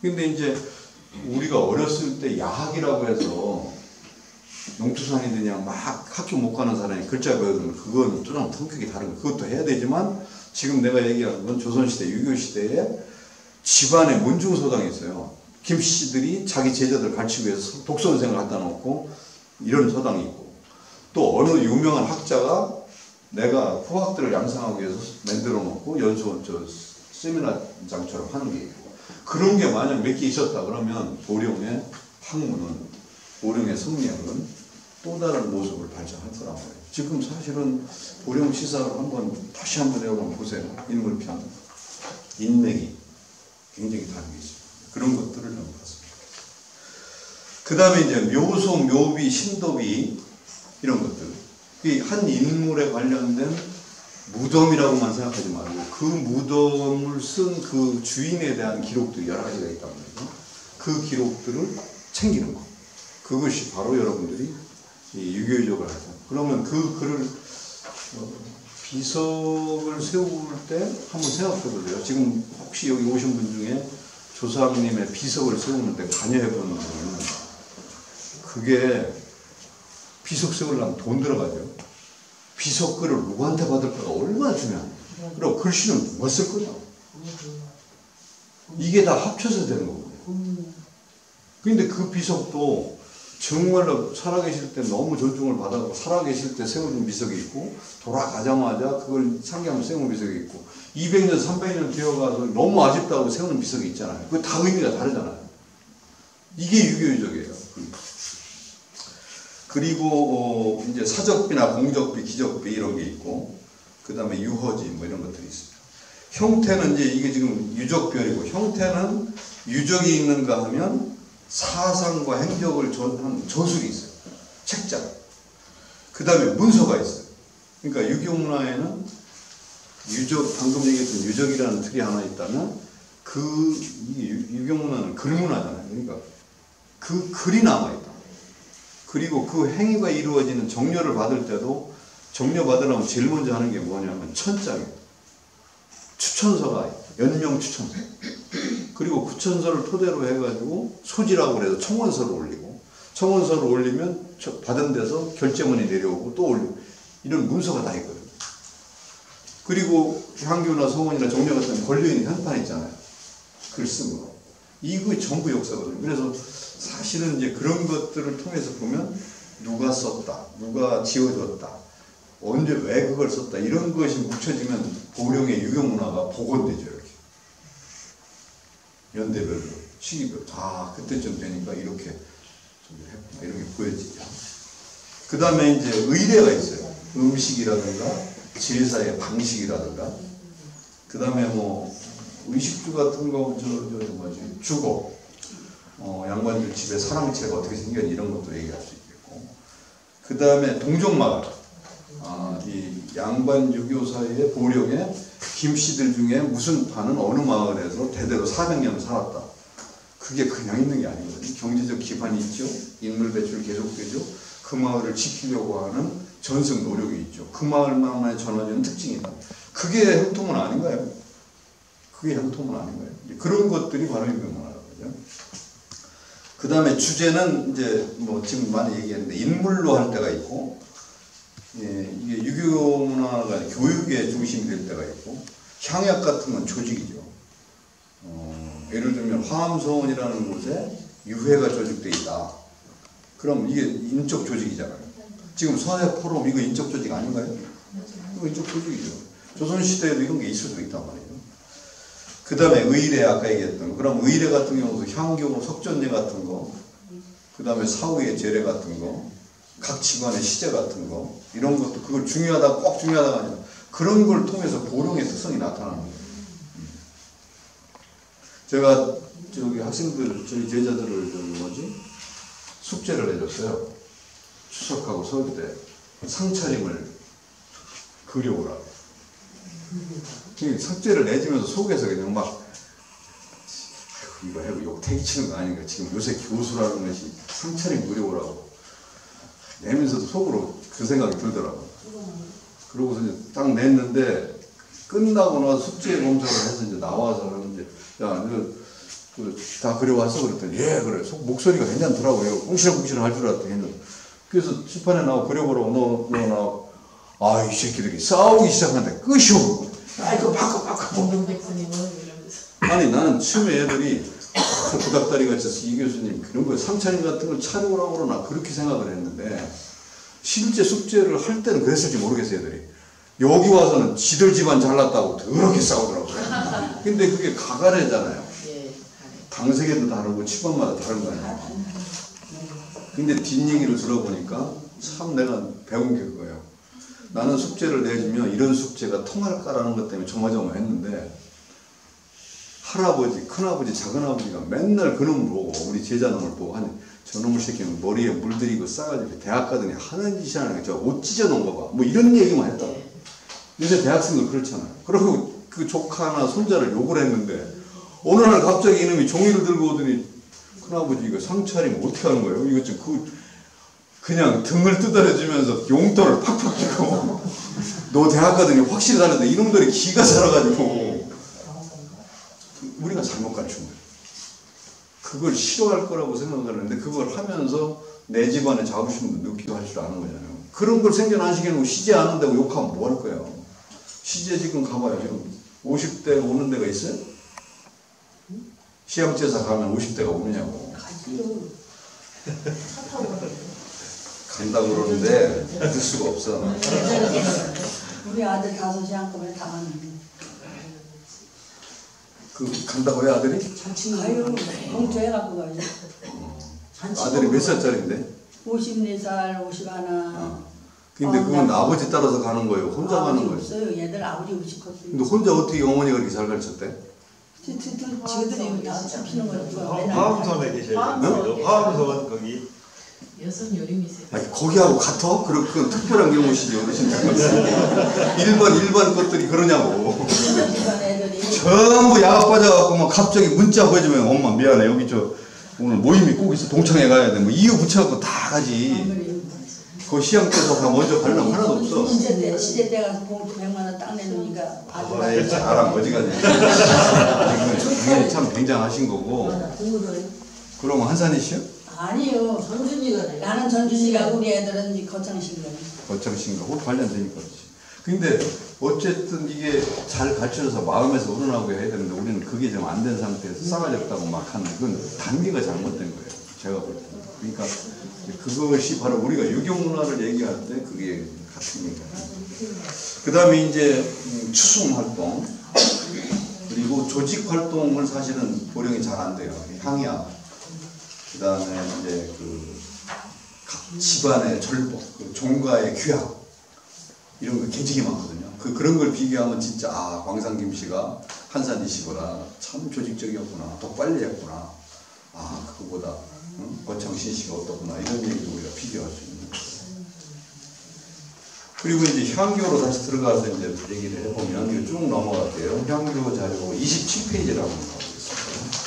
Speaker 1: 근데 이제 우리가 어렸을 때 야학이라고 해서 농투산이 그냥 막 학교 못 가는 사람이 글자 배우면 그건 좀 성격이 다른 거. 그것도 해야 되지만 지금 내가 얘기하는 건 조선시대, 유교시대에 집안에 문중서당이 있어요. 김씨들이 자기 제자들 가르치기 위해서 독서선생을 갖다 놓고 이런 서당이 있고, 또 어느 유명한 학자가 내가 후학들을 양성하기 위해서 만들어 놓고 연수원 세미나장처럼 하는 게 있고, 그런 게 만약 몇 개 있었다 그러면 보령의 학문은, 보령의 성리학은 또 다른 모습을 발전할 거라고 해요. 지금 사실은 보령 시사를 다시 한번 여러분 보세요. 인물편, 인맥이 굉장히 다른 게 있습니다. 그런 것들을 좀 봤습니다. 그 다음에 이제 묘소, 묘비, 신도비 이런 것들. 한 인물에 관련된 무덤이라고만 생각하지 말고 그 무덤을 쓴 그 주인에 대한 기록들이 여러 가지가 있단 말이죠. 그 기록들을 챙기는 거. 그것이 바로 여러분들이 이 유교유적을 하죠. 그러면 그 글을 비석을 세울 때 한번 생각해 보세요. 지금 혹시 여기 오신 분 중에 조상님의 비석을 세우는데 관여해 보는 분은 그게 비석 세우려면 돈 들어가죠. 비석 글을 누구한테 받을까가 얼마나 중요해요. 그리고 글씨는 누가 쓸 거냐. 이게 다 합쳐서 되는 거거든요. 근데 그 비석도 정말로 살아계실 때 너무 존중을 받아서 살아계실 때 세워준 비석이 있고 돌아가자마자 그걸 상기하면 세우는 비석이 있고 200년, 300년 되어가서 너무 아쉽다고 세우는 비석이 있잖아요. 그게 다 의미가 다르잖아요. 이게 유교유적이에요. 그리고 이제 사적비나 공적비, 기적비 이런 게 있고 그 다음에 유허지 뭐 이런 것들이 있습니다. 형태는 이제 이게 지금 유적별이고 형태는 유적이 있는가 하면 사상과 행적을 전한 저술이 있어요. 책자. 그 다음에 문서가 있어요. 그러니까 유교문화에는 유적, 방금 얘기했던 유적이라는 틀이 하나 있다면 유교문화는 글문화잖아요. 그러니까 그 글이 남아있다. 그리고 그 행위가 이루어지는 정려를 받을 때도 정려 받으려면 제일 먼저 하는 게 뭐냐면 천장이에요. 추천서가 연명 추천서. 그리고 구천서를 토대로 해가지고 소지라고 그래서 청원서를 올리고 청원서를 올리면 받은 데서 결제문이 내려오고 또 올리고 이런 문서가 다 있거든요. 그리고 향교나 서원이나 정려 같은 걸려있는 현판 있잖아요. 글 쓴 거. 이거 전부 역사거든요. 그래서 사실은 이제 그런 것들을 통해서 보면 누가 썼다, 누가 지어줬다, 언제 왜 그걸 썼다 이런 것이 묻혀지면 보령의 유교문화가 복원되죠. 이렇게 연대별로 시기별로 다 그때쯤 되니까 이렇게 좀 했구나 이런 게 보여지죠. 그 다음에 이제 의례가 있어요. 음식이라든가 제사의 방식이라든가 그 다음에 뭐 의식주 같은 거 뭐지 주거 양반들 집에 사랑채가 어떻게 생겼니 이런 것도 얘기할 수 있겠고 그 다음에 동족마을 이 양반 유교사의 보령의 김씨들 중에 무슨 파는 어느 마을에서 대대로 400년 살았다. 그게 그냥 있는 게 아니거든요. 경제적 기반이 있죠. 인물 배출 계속되죠. 그 마을을 지키려고 하는 전승 노력이 있죠. 그 마을만의 전원적인 특징이다. 그게 형통은 아닌가요? 그게 형통은 아닌가요? 그런 것들이 바로 유교문화라고요. 그 다음에 주제는 이제 뭐 지금 많이 얘기했는데 인물로 할 때가 있고 예, 이게 유교문화가 교육의 중심이 될 때가 있고 향약 같은 건 조직이죠. 예를 들면 화암서원이라는 곳에 유해가 조직되어 있다. 그럼 이게 인적 조직이잖아요. 지금 서해포럼 이거 인적 조직 아닌가요? 이거 인적 조직이죠. 조선시대에도 이런 게 있을 수 있단 말이에요. 그 다음에 의례 아까 얘기했던 그럼 의례 같은 경우도 향교, 석전례 같은 거 그 다음에 사후의 제례 같은 거 각 직관의 시제 같은 거 이런 것도 그걸 중요하다 꼭 중요하다가 아니라 그런 걸 통해서 보령의 특성이 나타나는 거예요. 제가 저기 학생들 저희 제자들을 숙제를 해줬어요. 추석하고 설 때 상차림을 그려오라고. 숙제를 내주면서 속에서 그냥 막 이거 해고 욕 태기 치는 거 아닌가. 지금 요새 교수라는 것이 상차림 그려오라고. 내면서도 속으로 그 생각이 들더라고요. 그러고서 이제 딱 냈는데 끝나고 나서 숙제 검사를 해서 이제 나와서 이제 야, 다 그려왔어? 그랬더니 예, 그래. 목소리가 괜찮더라고요. 꿍시렁꿍시렁 할 줄 알았더니 했는데 그래서 칠판에 나와 그려보라고 너 나와. 아, 이 새끼들이 싸우기 시작하는데 끝이 없고 이거 바꿔. 아니 나는 처음에 애들이 구닥다리 같이 이 교수님 그런 거 상차림 같은 걸 차려오라고 그러나 그렇게 생각을 했는데 실제 숙제를 할 때는 그랬을지 모르겠어요. 애들이 여기 와서는 지들 집안 잘났다고 더럽게 싸우더라고요. 근데 그게 가가래잖아요. 당세계도 다르고 집안마다 다른 거 아니에요. 근데 뒷얘기를 들어보니까 참 내가 배운 게 그거예요. 나는 숙제를 내주면 이런 숙제가 통할까라는 것 때문에 조마조마했는데 할아버지, 큰아버지, 작은아버지가 맨날 그놈을 보고 우리 제자놈을 보고 저놈의 새끼는 머리에 물들이고 싸가지고 대학 가더니 하는 짓이 아니라 저 옷 찢어놓은 거 봐. 뭐 이런 얘기만 했다고. 요새 대학생들 그렇잖아요. 그리고 그 조카나 손자를 욕을 했는데 어느 날 갑자기 이놈이 종이를 들고 오더니 큰아버지 이거 상차리면 어떻게 하는 거예요? 이거 좀 그냥 등을 두드려주면서 용돈을 팍팍 주고 너 대학 가더니 확실히 다른데 이놈들이 기가 살아가지고 우리가 잘못 가르친 거예요. 그걸 싫어할 거라고 생각하는데 그걸 하면서 내 집안의 자부심도 느끼고 할 줄 아는 거잖아요. 그런 걸 생겨나시게는 시제 안 한다고 욕하면 뭐 할 거예요? 시제 지금 가봐요. 지금 50대 오는 데가 있어요? 시험제사 가면 50대가 오느냐고. 간다고 그러는데 들 수가 없어.
Speaker 4: 우리 아들 5시 한꺼번에 다 갔는데.
Speaker 1: 간다고요 아들이?
Speaker 4: 가요. 공투해갖고 가요.
Speaker 1: 아들이 몇 살짜리인데?
Speaker 4: 54살, 51.
Speaker 1: 근데 그건 아버지 따라서 가는 거예요? 혼자 가는 거예요?
Speaker 4: 없어요. 얘들 아버지 없이 컸어요.
Speaker 1: 근데 혼자 어떻게 어머니가 그렇게 잘 가르쳤대?
Speaker 4: 지그들이 다 잡히는 거죠.
Speaker 2: 화엄선에 계셔야 돼요. 화엄선 거기.
Speaker 3: 여성 요리미세.
Speaker 1: 거기하고 같아? 그건 특별한 경우시지 어르신들. 일반 것들이 그러냐고.
Speaker 4: 집안 애들이.
Speaker 1: 전부 야가 빠져갖고 막 갑자기 문자 보여주면 엄마 미안해 여기 오늘 모임이 꼭 있어 동창회 가야 돼 뭐 이유 붙여갖고 다 가지. 그 시험 때서 다 먼저 가려면 하나도 없어.
Speaker 4: 시제 때 가서 봉투 100만 원 딱 내놓으니까 아들
Speaker 1: 잘한 거지가지. 이건 참 굉장하신 거고. 그럼 한산이시요?
Speaker 4: 아니요.
Speaker 3: 전준이가 돼.
Speaker 4: 나는 전준이가 우리 애들은 이제 거창신가.
Speaker 1: 거창신가? 그 관련되니까 그렇지. 근데 어쨌든 이게 잘 갖춰져서 마음에서 우러나고 해야 되는데 우리는 그게 좀 안 된 상태에서 싸가지 없다고 막 하는 건 단계가 잘못된 거예요. 제가 볼 때는. 그러니까 그것이 바로 우리가 유교문화를 얘기할 때 그게 같은 얘기예요. 그 다음에 이제 추승 활동 그리고 조직 활동을 사실은 보령이 잘 안 돼요. 향야 그 다음에 이제 각 집안의 절복, 종가의 귀학 이런 거 굉장히 많거든요. 그런 걸 비교하면 진짜 광상김 씨가 한산이시구나. 참 조직적이었구나. 더 빨리 했구나. 그거보다 권창신 씨가 어떻구나. 이런 얘기도 우리가 비교할 수 있는 거예요. 그리고 이제 향교로 다시 들어가서 이제 얘기를 해보면 이거 쭉 넘어갈게요. 향교 자료 27페이지라고 나오고 있습니다.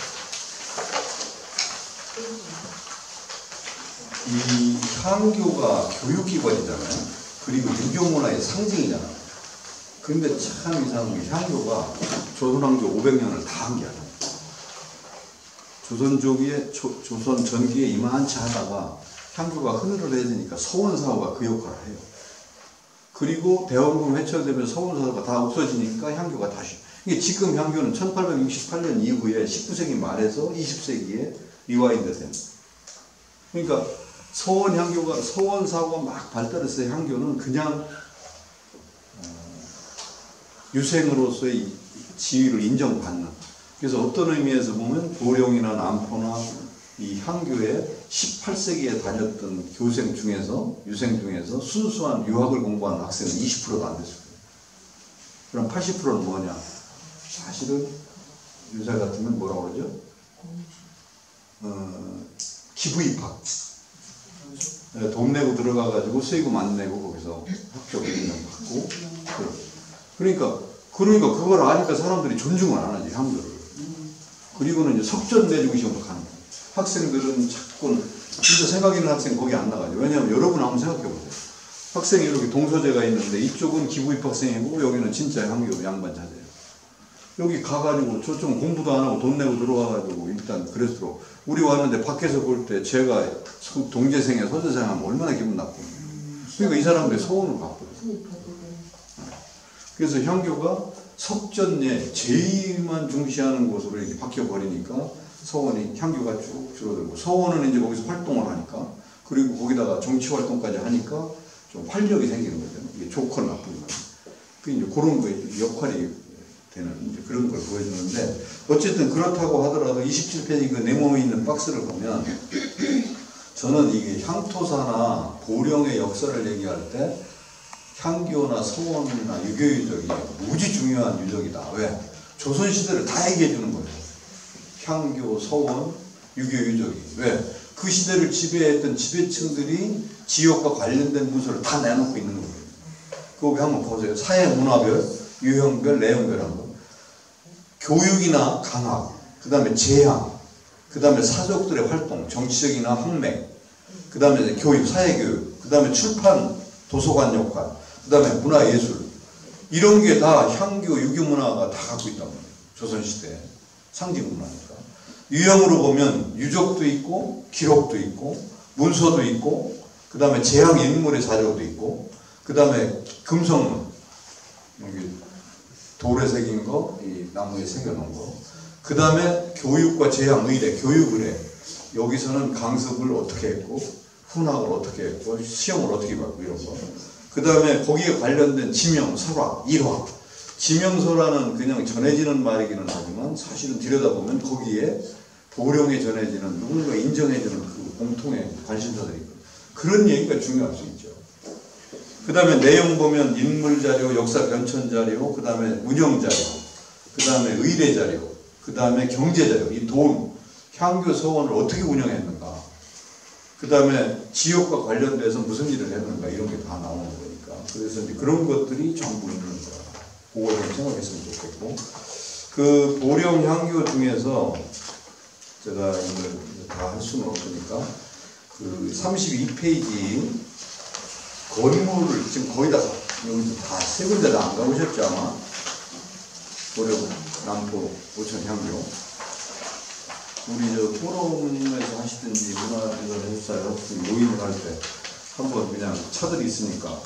Speaker 1: 이 향교가 교육기관이잖아요. 그리고 유교문화의 상징이잖아요. 근데 참 이상한 게 향교가 조선왕조 500년을 다 한 게 아니에요. 조선 전기에 이만치 하다가 향교가 흐느러져지니까 서원사후가 그 역할을 해요. 그리고 대원군 회철되면 서원사후가 다 없어지니까 향교가 다시. 이게 지금 향교는 1868년 이후에 19세기 말에서 20세기에 리와인드 된. 그러니까 서원사후가 막 발달했어요. 향교는 그냥 유생으로서의 지위를 인정받는. 그래서 어떤 의미에서 보면 보령이나 남포나 이 향교에 18세기에 다녔던 교생 중에서 유생 중에서 순수한 유학을 공부하는 학생은 20%도 안 됐을 거예요. 그럼 80%는 뭐냐? 사실은 요새 같으면 뭐라고 그러죠? 기부 입학. 돈 내고 들어가가지고 세금 안 내고 거기서 학교 인정받고. 그러니까 그걸 아니까 사람들이 존중을 안 하지, 향교를. 그리고는 이제 석전 내주고 시험을 가는 거예요. 학생들은 자꾸 진짜 생각 있는 학생 거기 안 나가죠. 왜냐하면 여러분 한번 생각해 보세요. 학생이 이렇게 동서재가 있는데 이쪽은 기부 입학생이고 여기는 진짜 향교 양반 자제예요. 여기 가가지고 저쪽은 공부도 안 하고 돈 내고 들어가가지고 일단 그랬도록 우리 왔는데 밖에서 볼 때 제가 동재생이나 서재생 하면 얼마나 기분 나쁘냐. 그러니까 이 사람들이 소원을 갖거든요. 그래서 향교가 석전예 제일만 중시하는 곳으로 이렇게 바뀌어버리니까 서원이 향교가 쭉 줄어들고 서원은 이제 거기서 활동을 하니까 그리고 거기다가 정치 활동까지 하니까 좀 활력이 생기는 거죠. 이게 좋건 나쁜 건. 그 이제 그런 거에 역할이 되는 이제 그런 걸 보여주는데 어쨌든 그렇다고 하더라도 27페이지 그 내 몸에 있는 박스를 보면 저는 이게 향토사나 보령의 역사를 얘기할 때 향교나 서원이나 유교유적이 무지 중요한 유적이다. 왜? 조선시대를 다 얘기해 주는 거예요. 향교, 서원, 유교유적이. 왜? 그 시대를 지배했던 지배층들이 지역과 관련된 문서를 다 내놓고 있는 거예요. 거기 한번 보세요. 사회문화별, 유형별, 내형별 한번. 교육이나 강학, 그 다음에 재앙, 그 다음에 사족들의 활동, 정치적이나 학맥, 그 다음에 교육, 사회교육, 그 다음에 출판, 도서관 역할, 그 다음에 문화예술, 이런 게 다 향교, 유교 문화가 다 갖고 있단 말이에요. 조선시대 상징 문화니까. 유형으로 보면 유적도 있고, 기록도 있고, 문서도 있고, 그 다음에 제왕 인물의 자료도 있고, 그 다음에 금성문, 여기 돌에 새긴 거, 이 나무에 새겨놓은 거, 그 다음에 교육과 제왕 의례, 교육을 해. 여기서는 강습을 어떻게 했고, 훈학을 어떻게 했고, 시험을 어떻게 받고, 이런 거. 그 다음에 거기에 관련된 지명, 설화, 일화. 지명서라는 그냥 전해지는 말이기는 하지만 사실은 들여다보면 거기에 보령에 전해지는 누군가 인정해주는 그 공통의 관심사들이 있고, 그런 얘기가 중요할 수 있죠. 그 다음에 내용 보면 인물자료, 역사 변천자료, 그 다음에 운영자료, 그 다음에 의례자료, 그 다음에 경제자료, 이 돈, 향교 서원을 어떻게 운영했는가, 그 다음에 지역과 관련돼서 무슨 일을 했는가, 이런 게 다 나오는 거니까. 그래서 이제 그런 것들이 전부 있는 거야. 그걸 좀 생각했으면 좋겠고, 그 보령 향교 중에서 제가 이걸 다 할 수는 없으니까 그 32페이지 건물을 지금 거의 다 여기서 다 세 군데 다 안 가보셨죠 아마? 보령, 남포, 오천 향교. 우리 저 포럼에서 하시든지 문화재단해수사에 모임을 할 때 한번 그냥 차들이 있으니까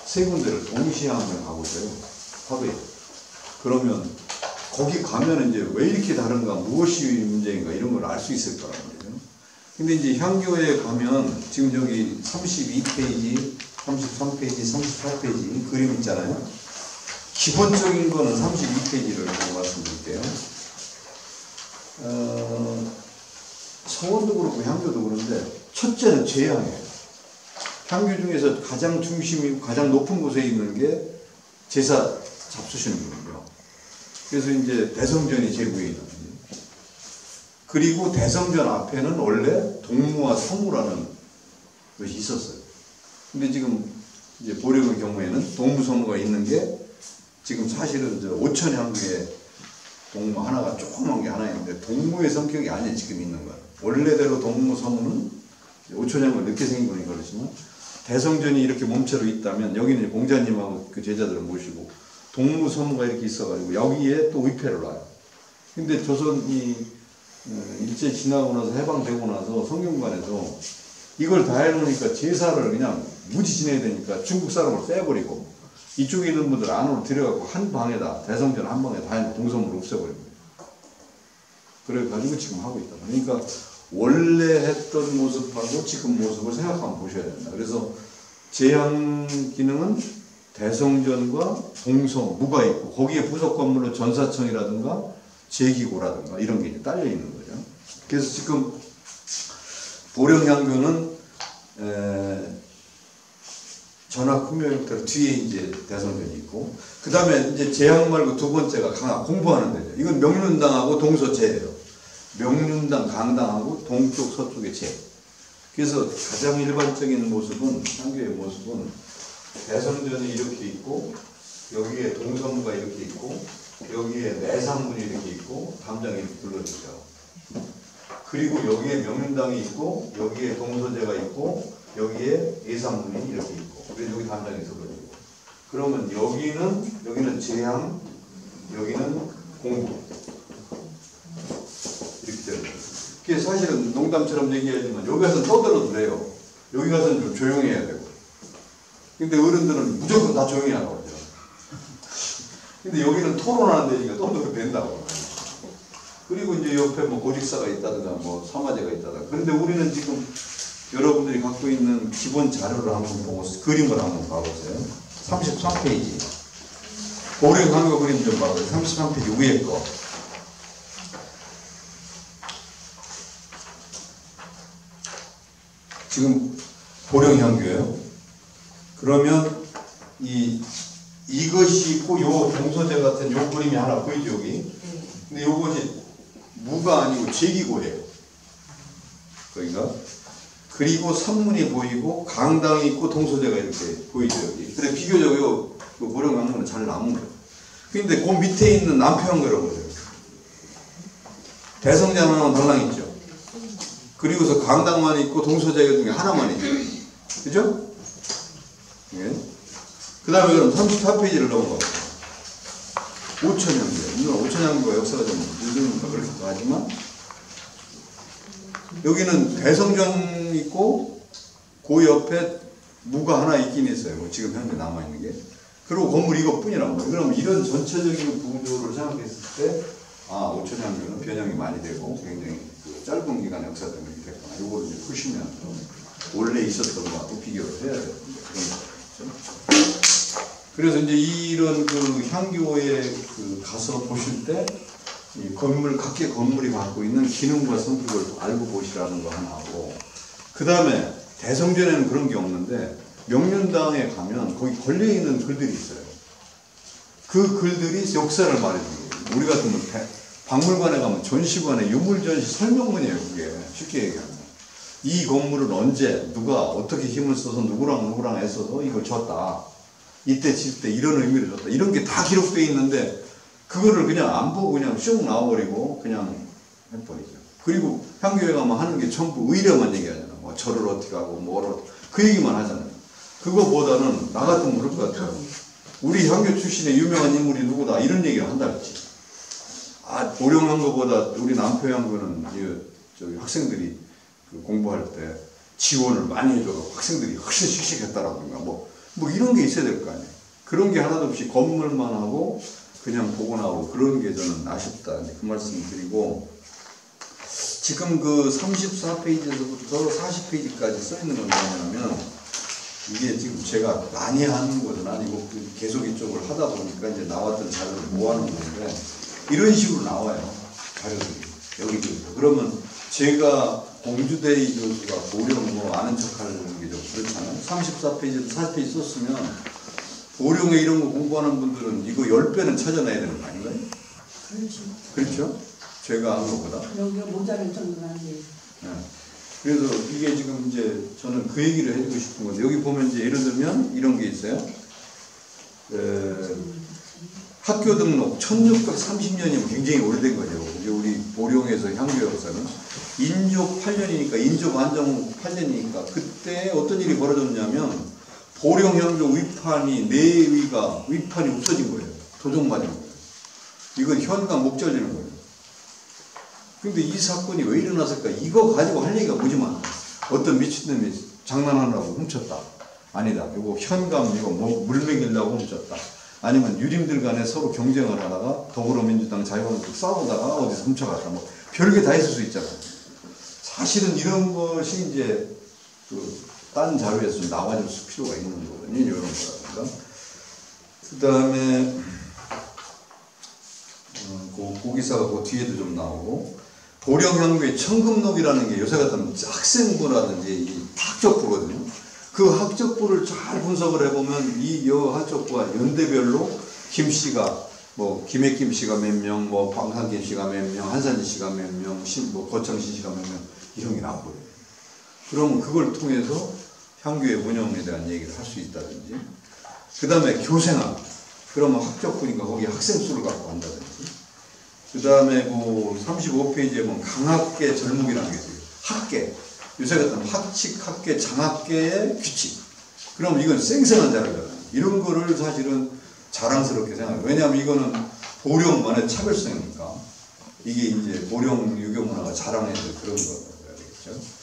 Speaker 1: 세 군데를 동시에 한번 가보세요. 하루에. 그러면 거기 가면 이제 왜 이렇게 다른가, 무엇이 문제인가 이런 걸 알 수 있을 거란 말이에요. 근데 이제 향교에 가면 지금 여기 32페이지, 33페이지, 34페이지 그림 있잖아요. 기본적인 거는 32페이지를 말씀드릴게요. 서원도 그렇고 향교도 그런데 첫째는 제향이에요. 향교 중에서 가장 중심이고 가장 높은 곳에 있는 게 제사 잡수시는 분이죠. 그래서 이제 대성전이 제구에 있는 거예요. 그리고 대성전 앞에는 원래 동무와 서무라는 것이 있었어요. 근데 지금 이제 보령의 경우에는 동무서무가 있는 게 지금 사실은 저 오천향교에 동무 하나가 조그만 게 하나 있는데 동무의 성격이 아니에요. 지금 있는 거예요. 원래대로 동무서무는 오천향교 늦게 생긴 거니까 그렇지만 대성전이 이렇게 몸체로 있다면 여기는 공자님하고 그 제자들을 모시고 동무서무가 이렇게 있어가지고 여기에 또 의패를 놔요. 근데 조선이 일제 지나고 나서 해방되고 나서 성균관에서 이걸 다 해놓으니까 제사를 그냥 무지 지내야 되니까 중국 사람을 떼버리고 이쪽에 있는 분들 안으로 들여갖고 한 방에다 대성전 한 방에 다 해놓고 동서무를 없애버립니다. 그래가지고 지금 하고 있다. 그러니까 원래 했던 모습하고 지금 모습을 생각하면 보셔야 된다. 그래서 제향 기능은 대성전과 동서무가 있고 거기에 부속 건물로 전사청이라든가 제기고라든가 이런 게 딸려 있는 거죠. 그래서 지금 보령향교는 전학훈묘역들 뒤에 이제 대성전이 있고 그 다음에 이제 제향 말고 두 번째가 강화 공부하는 데죠. 이건 명륜당하고 동서제예요. 명륜당 강당하고 동쪽 서쪽의 제. 그래서 가장 일반적인 모습은 향교의 모습은 대성전이 이렇게 있고 여기에 동서무가 이렇게 있고 여기에 내상문이 이렇게 있고 담장이 이렇게 둘러있죠. 그리고 여기에 명륜당이 있고 여기에 동서제가 있고 여기에 예상문이 이렇게 있고 그래서 여기 담장이 둘러있고 그러면 여기는 제향 여기는 공부 이렇게 되는 거예요. 그게 사실은 농담처럼 얘기하지만 여기 가서는 떠들어도 돼요. 여기 가서는 좀 조용해야 되고 근데 어른들은 무조건 다 조용히 하라고 하죠. 근데 여기는 토론하는 데니까 떠들어도 된다고. 그리고 이제 옆에 뭐 고직사가 있다든가 뭐 사마제가 있다든가. 그런데 우리는 지금 여러분들이 갖고 있는 기본 자료를 한번 보고 그림을 한번 봐보세요. 33페이지. 보령향교 그림 좀 봐보세요. 33페이지 위에 거. 지금 보령향교예요. 그러면 이것이 있고 요 동서제 같은 요 그림이 하나 보이죠 여기. 근데 요것이 무가 아니고 제기고예요. 거기가. 그리고 선문이 보이고 강당이 있고 동서제가 이렇게 보이죠 여기. 근데 비교적 요 보령향교는 잘 남은 거예요. 근데 그 밑에 있는 남평교라고 보세요. 대성전하고는 달랑 있죠. 그리고서 강당만 있고 동서자교 중에 하나만 있죠. 그죠? 예. 그 다음에 그럼 34페이지를 넘어가고 5천양교. 물론 5천양교가 역사가 좀 늦으니까 그렇기도 하지만 여기는 대성전 있고 그 옆에 무가 하나 있긴 있어요. 지금 현재 남아있는 게. 그리고 건물 이것뿐이란 말이에요. 그럼 이런 전체적인 구조를 생각했을 때 아, 5천양교는 변형이 많이 되고 굉장히 그 짧은 기간 역사 때문에 됐구나. 이거를 이제 푸시면 원래 있었던 것하고 비교를 해야 되는데 그런 거죠. 그래서 이제 이런 그 향교에 그 가서 보실 때 이 건물, 각기 건물이 갖고 있는 기능과 성격을 알고 보시라는 거 하나 하고, 그 다음에 대성전에는 그런 게 없는데 명륜당에 가면 거기 걸려있는 글들이 있어요. 그 글들이 역사를 말해주는 거예요. 우리 같은 박물관에 가면 전시관에 유물전시 설명문이에요. 그게 쉽게 얘기하면 이 건물은 언제 누가 어떻게 힘을 써서 누구랑 애써서 이걸 줬다, 이때 질 때 이런 의미를 줬다, 이런 게 다 기록되어 있는데 그거를 그냥 안 보고 그냥 쑥 나와버리고 그냥 해버리죠. 그리고 향교에 가면 하는 게 전부 의례만 얘기하잖아. 뭐 절을 어떻게 하고 뭐를 그 얘기만 하잖아요. 그거보다는 나 같으면 그럴 것 같아요. 우리 향교 출신의 유명한 인물이 누구다 이런 얘기를 한다 그랬지. 아, 보령향교보다 우리 남포향교는 저기 학생들이 그 공부할 때 지원을 많이 해줘서 학생들이 훨씬 씩씩했다라든가 뭐 이런 게 있어야 될 거 아니에요. 그런 게 하나도 없이 건물만 하고 그냥 보고 나오고 그런 게 저는 아쉽다. 그 말씀을 드리고, 지금 그 34페이지에서부터 40페이지까지 써 있는 건 뭐냐면, 이게 지금 제가 많이 하는 것은 아니고 계속 이쪽을 하다 보니까 이제 나왔던 자료를 모아놓은 건데, 이런 식으로 나와요. 자료들이. 여기저기서. 그러면 제가 공주대의 교수가 보령 뭐 아는 척 하는 게 좀 그렇잖아요. 34페이지에서 40페이지 썼으면, 보령에 이런 거 공부하는 분들은 이거 10배는 찾아내야 되는 거 아닌가요?
Speaker 4: 그렇지.
Speaker 1: 그렇죠? 제가 한 것보다.
Speaker 4: 여기가 모자랄 정도는 아니에요.
Speaker 1: 네. 그래서 이게 지금 이제 저는 그 얘기를 해주고 싶은 건데, 여기 보면 이제 예를 들면 이런 게 있어요. 학교 등록 1630년이면 굉장히 오래된 거죠. 이제 우리 보령에서 향교 역사는 인조 8년이니까 인조 완정 8년이니까 그때 어떤 일이 벌어졌냐면 보령향교 위판이 위판이 없어진 거예요. 도둑 맞은 거예요. 이건 현관 목절되는 거예요. 근데 이 사건이 왜 일어났을까? 이거 가지고 할 얘기가 뭐지만 어떤 미친놈이 장난하려고 훔쳤다. 아니다. 이거 현관 이거 물 먹이려고 훔쳤다. 아니면 유림들 간에 서로 경쟁을 하다가 더불어민주당 자유한국당 싸우다가 어디서 훔쳐갔다. 뭐 별게 다 있을 수 있잖아요. 사실은 이런 것이 이제 딴 자료에서 좀 나와줄 필요가 있는 거거든요. 이런 거라든가. 그 다음에 그 기사가 그 뒤에도 좀 나오고, 보령향교의 청금록이라는 게 요새 같으면 학생부라든지 이 학적부거든요. 그 학적부를 잘 분석을 해보면 이 학적부가 연대별로 김씨가 뭐 김해김 씨가 몇 명, 뭐 방산김 씨가 몇 명, 한산진 씨가 몇 명, 뭐 거창신 씨가 몇 명 이런 게 나오거든요. 그럼 그걸 통해서 향교의 운영에 대한 얘기를 할 수 있다든지, 그 다음에 교생학, 그러면 학적부니까 거기 학생 수를 갖고 한다든지, 그 다음에 그 35페이지에 보면 강학계 절목이라는 게 있어요. 학계, 요새 같은 학칙, 학계, 장학계의 규칙. 그럼 이건 생생한 자료잖아요. 이런 거를 사실은 자랑스럽게 생각해요. 왜냐하면 이거는 보령만의 차별성이니까. 이게 이제 보령 유교 문화가 자랑해야 될 그런 거라고 해야겠죠.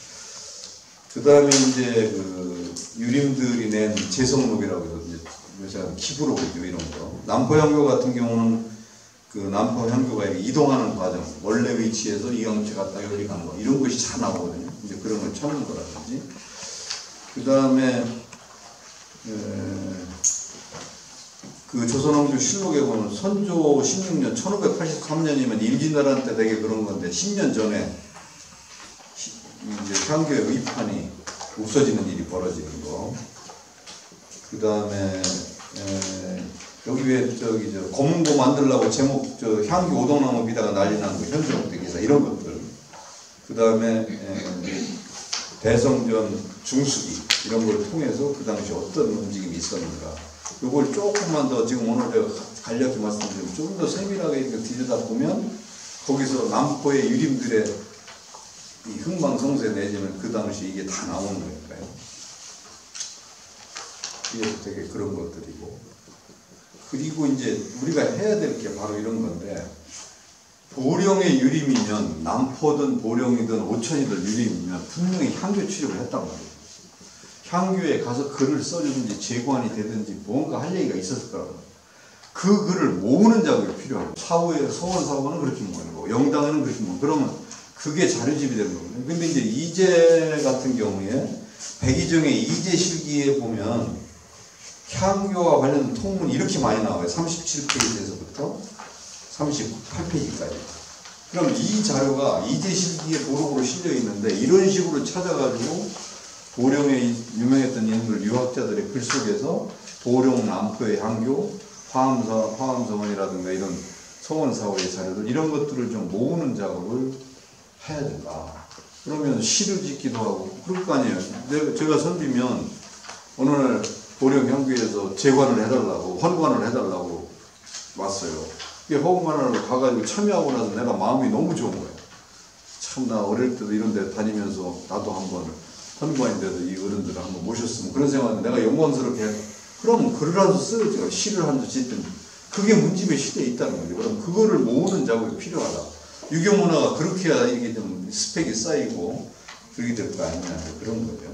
Speaker 1: 그 다음에 이제 그 유림들이 낸 재성록이라고 해서 이제 요새 기부록이죠, 이런 거. 남포향교 같은 경우는 그 남포향교가 이동하는 과정, 원래 위치에서 이강채 갔다 여기 간 거, 이런 것이 잘 나오거든요. 이제 그런 걸 찾는 거라든지. 그 다음에 그 조선왕조 실록에 보면 선조 16년 1583년이면 임진왜란 때 되게 그런 건데 10년 전에 이제 향교의 위판이 없어지는 일이 벌어지는 거. 그 다음에 여기 왜 저기 검은고 만들려고 제목 향교 오동나무 비다가 난리 난 거 현수록대 기사 이런 것들. 그 다음에 대성전 중수기 이런 걸 통해서 그 당시 어떤 움직임이 있었는가. 이걸 조금만 더 지금 오늘 제가 간략히 말씀드리면 좀 더 세밀하게 이렇게 들여다보면 거기서 남포의 유림들의 이 흥망성쇠 내지는 그 당시 이게 다 나오는 거니까요. 이게 되게 그런 것들이고. 그리고 이제 우리가 해야 될 게 바로 이런 건데, 보령의 유림이면 남포든 보령이든 오천이든 유림이면 분명히 향교 출입을 했단 말이에요. 향교에 가서 글을 써주든지 재관이 되든지 뭔가 할 얘기가 있었을 거라고. 그 글을 모으는 작업이 필요하고, 사후에 서원 사고는 그렇게 모으고 영당에는 그렇게 모으고, 그러면 그게 자료집이 되는 거거든요. 근데 이제 이제 같은 경우에 백이정의 이제 실기에 보면 향교와 관련된 통문이 이렇게 많이 나와요. 37페이지에서부터 38페이지까지. 그럼 이 자료가 이제 실기에 도록으로 실려 있는데, 이런 식으로 찾아가지고 보령에 유명했던 인물 유학자들의 글 속에서 보령 남포의 향교, 화엄성원이라든가 이런 성원사고의 자료들, 이런 것들을 좀 모으는 작업을 해야 된다. 그러면 시를 짓기도 하고 그럴 거 아니에요. 제가 선비면 어느 날 보령 향교에서 재관을 해달라고, 헌관을 해달라고 왔어요. 이게 허구만으로 가가지고 참여하고 나서 내가 마음이 너무 좋은 거예요. 참, 나 어릴 때도 이런 데 다니면서 나도 한번 헌관이 돼서 이 어른들을 한번 모셨으면, 그런 생각인데 내가 영광스럽게 그럼 글을 한 수 써야죠. 시를 한 수 짓든. 그게 문집의 시대에 있다는 거죠. 그럼 그거를 모으는 작업이 필요하다. 유교문화가 그렇게 해야 이게 좀 스펙이 쌓이고 그렇게 될 거 아니냐, 그런 거죠.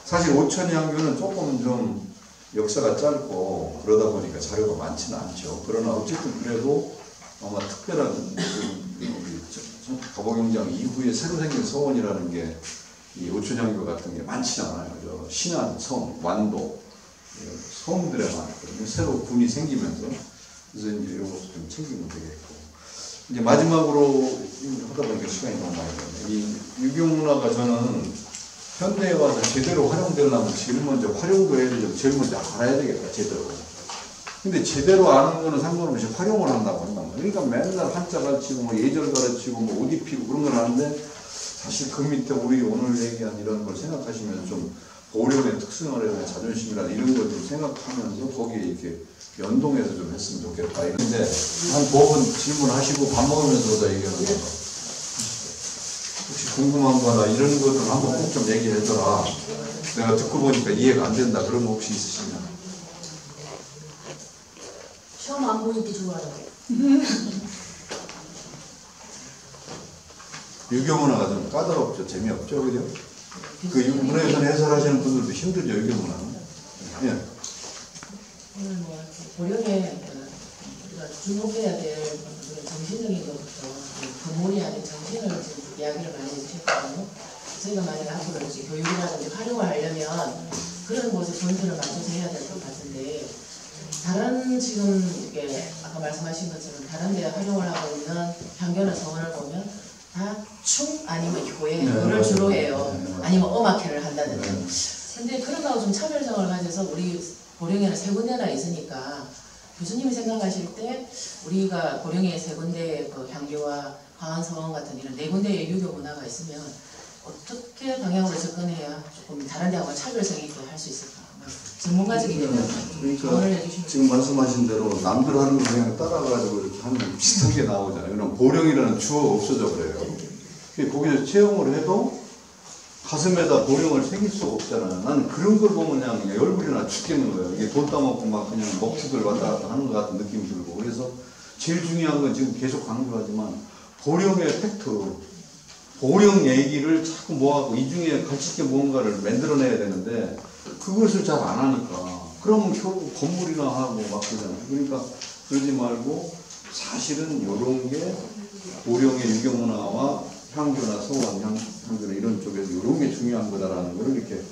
Speaker 1: 사실 오천의 향교는 조금 좀 역사가 짧고 그러다 보니까 자료가 많지는 않죠. 그러나 어쨌든 그래도 아마 특별한 가보경장 이후에 새로 생긴 서원이라는 게 이 오천향교 같은 게 많지 않아요. 신안, 성, 완도 성들에 많거든요. 새로 군이 생기면서. 그래서 이제 이런 것도 좀 챙기면 되겠고. 이제 마지막으로 하다 보니까 시간이 너무 많이 걸렸네. 이 유교문화가 저는 현대에 와서 제대로 활용되려면 제일 먼저 활용도 해야 되고 제일 먼저 알아야 되겠다, 제대로. 근데 제대로 아는 거는 상관없이 활용을 한다고 한단 말이에요. 그러니까 맨날 한자 가르치고 뭐 예절 가르치고 뭐 옷 입히고 그런 걸 하는데, 사실 그 밑에 우리 오늘 얘기한 이런 걸 생각하시면 좀 보령의 특성을 해야 자존심이나 이런 걸 좀 생각하면서 거기에 이렇게 연동해서 좀 했으면 좋겠다. 이런데 한 5분 질문하시고 밥 먹으면서 더 얘기하는 거. 혹시 궁금한 거나 이런 것들 한번 꼭 좀 얘기해줘라. 내가 듣고 보니까 이해가 안 된다. 그런 거 혹시 있으시면.
Speaker 4: 시험 안 보니까 좋아하라고.
Speaker 1: 유교문화가 좀 까다롭죠. 재미없죠. 그죠? 그 문화유산 해설하시는 분들도 힘들죠. 유교문화는. 예.
Speaker 3: 오늘 뭐 보령에 우리가 주목해야 될 그런 정신적인 것부터 건물이 아닌 정신을 지금 이야기를 많이 해주셨거든요. 저희가 만약에 앞으로 이제 교육이라든지 활용을 하려면 그런 곳에 전술을 맞춰서 해야 될 것 같은데, 다른 지금 이게 아까 말씀하신 것처럼 다른 데 활용을 하고 있는 향교나 성원을 보면 다 충 아니면 교회를 주로 해요. 아니면 음악회를 한다든지. 근데 그런 거하고 좀 차별성을 가져서 우리 보령에는 3군데나 있으니까 교수님이 생각하실 때 우리가 보령에 3군데 그 향교와 화환서원 같은 이런 4군데의 유교 문화가 있으면 어떻게 방향으로 접근해야 조금 다른 데하고 차별성 있게 할 수 있을까? 전문가적인 조언을 해주시면.
Speaker 1: 지금 말씀하신 대로 남들 하는 거 그냥 따라가지고 이렇게 하면 비슷한 게 나오잖아요. 그럼 보령이라는 주어가 없어져 버려요. 거기서 체험을 해도 가슴에다 보령을 새길 수가 없잖아요. 나는 그런 걸 보면 그냥 열불이 나 죽겠는 거예요. 이게 돈 따먹고 막 그냥 먹튀들 왔다 갔다 하는 것 같은 느낌이 들고. 그래서 제일 중요한 건 지금 계속 강조하지만 보령의 팩트, 보령 얘기를 자꾸 모아갖고 이 중에 가치 있게 무언가를 만들어내야 되는데 그것을 잘 안 하니까 그러면 결국 건물이나 하고 막 그러잖아요. 그러니까 그러지 말고 사실은 이런 게 보령의 유교문화와 향교나 서원, 향교나 이런 쪽에서 이런 게 중요한 거다라는 걸 이렇게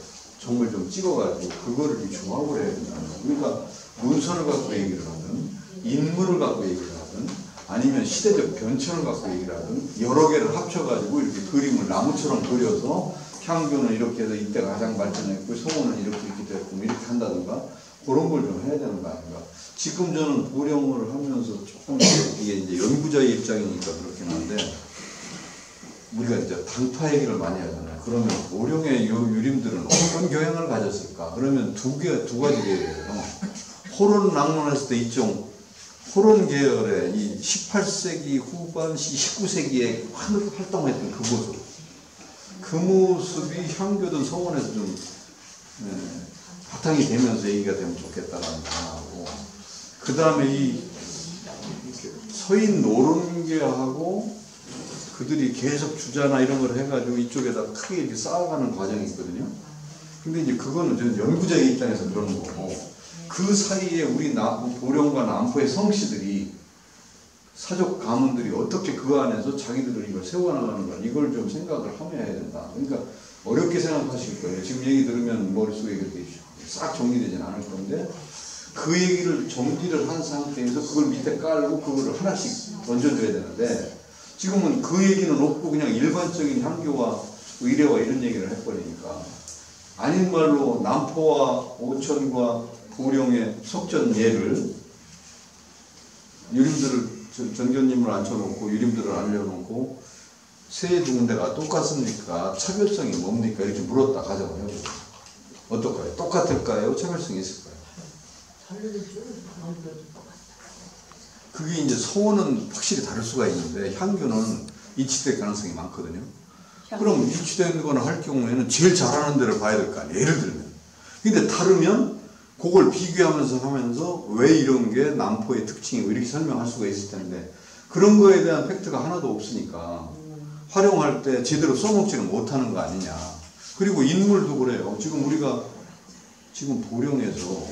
Speaker 1: 점을 좀 찍어가지고 그거를 좀 조합을 해야 된다는 거예요. 그러니까 문서를 갖고 얘기를 하든 인물을 갖고 얘기를 하든 아니면 시대적 변천을 갖고 얘기를 하든 여러 개를 합쳐가지고 이렇게 그림을 나무처럼 그려서 향교는 이렇게 해서 이때가 가장 발전했고 서원은 이렇게 됐고 이렇게 한다든가 그런 걸 좀 해야 되는 거 아닌가. 지금 저는 보령을 하면서 조금 이게 이제 연구자의 입장이니까 그렇긴 한데 우리가 이제 당파 얘기를 많이 하잖아요. 그러면 보령의 유림들은 어떤 교양을 가졌을까? 그러면 두 가지 계열이에요. 호론 낭론했을 때 이쪽 호론 계열의 이 18세기 후반, 19세기에 활동했던 그 모습. 그 모습이 향교든 서원에서 좀 바탕이 되면서 얘기가 되면 좋겠다라는 생각하고, 그 다음에 이 서인 노론계하고 그들이 계속 주자나 이런 걸 해가지고 이쪽에다 크게 이렇게 쌓아가는 과정이 있거든요. 근데 이제 그거는 저는 연구자의 입장에서 그러는 거고, 그 사이에 우리 보령과 남포의 성씨들이, 사족 가문들이 어떻게 그 안에서 자기들을 이걸 세워나가는가, 이걸 좀 생각을 하면 해야 된다. 그러니까 어렵게 생각하실 거예요. 지금 얘기 들으면 머릿속에 그렇게 싹 정리되진 않을 건데, 그 얘기를 정리를 한 상태에서 그걸 밑에 깔고 그거를 하나씩 던져줘야 되는데, 지금은 그 얘기는 없고 그냥 일반적인 향교와 의례와 이런 얘기를 해버리니까, 아닌 말로 남포와 오천과 보령의 석전 예를, 유림들을 전교님을 앉혀놓고 유림들을 알려놓고 세 군데가 똑같습니까? 차별성이 뭡니까? 이렇게 물었다 가정을 해보죠. 어떨까요? 똑같을까요? 차별성이 있을까요? 그게 이제 서원은 확실히 다를 수가 있는데 향교는 이치될 가능성이 많거든요. 그럼 이치되는 거나 할 경우에는 제일 잘하는 데를 봐야 될 거 아니에요. 예를 들면. 근데 다르면 그걸 비교하면서 하면서 왜 이런 게 남포의 특징이고 이렇게 설명할 수가 있을 텐데, 그런 거에 대한 팩트가 하나도 없으니까 활용할 때 제대로 써먹지는 못하는 거 아니냐. 그리고 인물도 그래요. 지금 우리가 지금 보령에서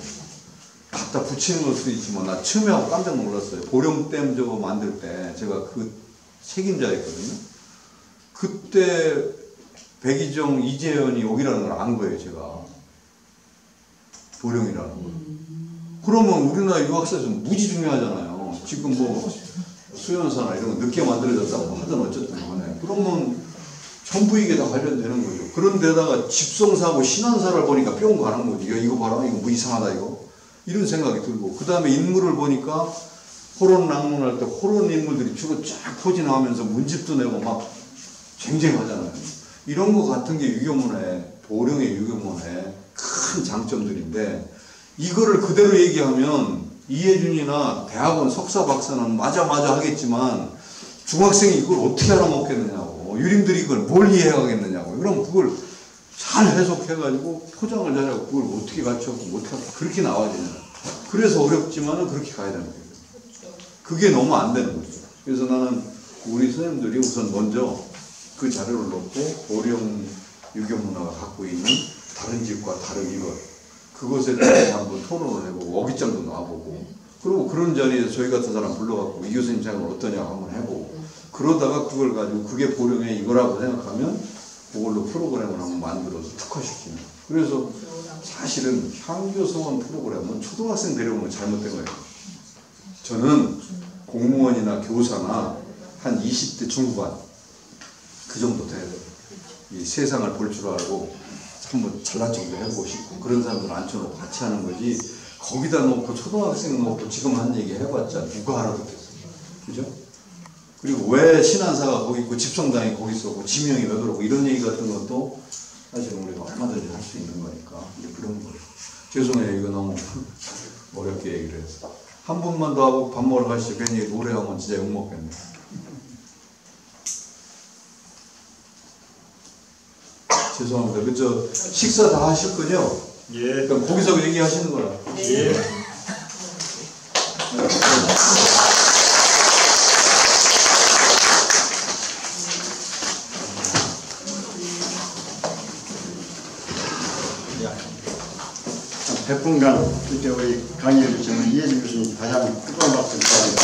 Speaker 1: 갖다 붙이는 걸 수도 있지만, 나 처음에 하고 깜짝 놀랐어요. 보령댐 저거 만들 때 제가 그 책임자였거든요. 그때 백이정, 이재현이 여기라는 걸 안 거예요, 제가. 보령이라는 거. 그러면 우리나라 유학사에서 무지 중요하잖아요. 지금 뭐 수연사나 이런 거 늦게 만들어졌다고 하든 어쨌든 간에. 그러면 전부 이게 다 관련되는 거죠. 그런데다가 집성사하고 신안사를 보니까 뿅 가는 거지. 야, 이거 봐라. 이거 뭐 이상하다 이거. 이런 생각이 들고. 그 다음에 인물을 보니까 호론 낭문할 때 호론 인물들이 주로 쫙 포진하면서 문집도 내고 막 쟁쟁하잖아요. 이런 거 같은 게 유교문의, 보령의 유교문의 큰 장점들인데, 이거를 그대로 얘기하면 이해준이나 대학원 석사 박사는 맞아 하겠지만 중학생이 이걸 어떻게 알아먹겠느냐고, 유림들이 이걸 뭘 이해하겠느냐고. 그럼 그걸 잘 해석해가지고 포장을 잘하고 그걸 어떻게 갖춰갖고 못하고 그렇게 나와야 되잖아요. 그래서 어렵지만은 그렇게 가야 되는 거예요. 그게 너무 안 되는 거죠. 그래서 나는 우리 선생님들이 우선 먼저 그 자료를 놓고 보령 유교문화가 갖고 있는 다른 집과 다른 이것, 그것에 대해서 한번 토론을 해보고 어깃장도 놔보고, 그리고 그런 자리에 저희 같은 사람 불러갖고 이 교수님 생각은 어떠냐고 한번 해보고, 그러다가 그걸 가지고 그게 보령의 이거라고 생각하면 그걸로 프로그램을 한번 만들어서 특화시키는. 그래서 사실은 향교서원 프로그램은 초등학생 데려오면 잘못된 거예요. 저는 공무원이나 교사나 한 20대 중후반 그 정도 돼야 돼요. 이 세상을 볼 줄 알고 한번 잘난 척도 해보고 싶고 그런 사람들 앉혀놓고 같이 하는 거지, 거기다 놓고 초등학생 놓고 지금 한 얘기 해봤자 누가 알아듣겠어요. 그죠? 그리고 왜 신안사가 거기 있고 집성당이 거기 있었고 지명이 왜 그러고 이런 얘기 같은 것도 사실은 우리가 얼마든지 할 수 있는 거니까 이제 그런 거예요. 죄송해요. 이거 너무 어렵게 얘기를 해서. 한 분만 더 하고 밥 먹으러 가시죠. 괜히 오래 하면 진짜 욕먹겠네. 죄송합니다. 그저 식사 다 하실 거죠?
Speaker 2: 예.
Speaker 1: 그럼 거기서 얘기하시는 거라.
Speaker 2: 예.
Speaker 5: 백분간 그때 우리 강의해 주시는 이해준 교수님 가장 뜨거운 박수 부탁드립니다.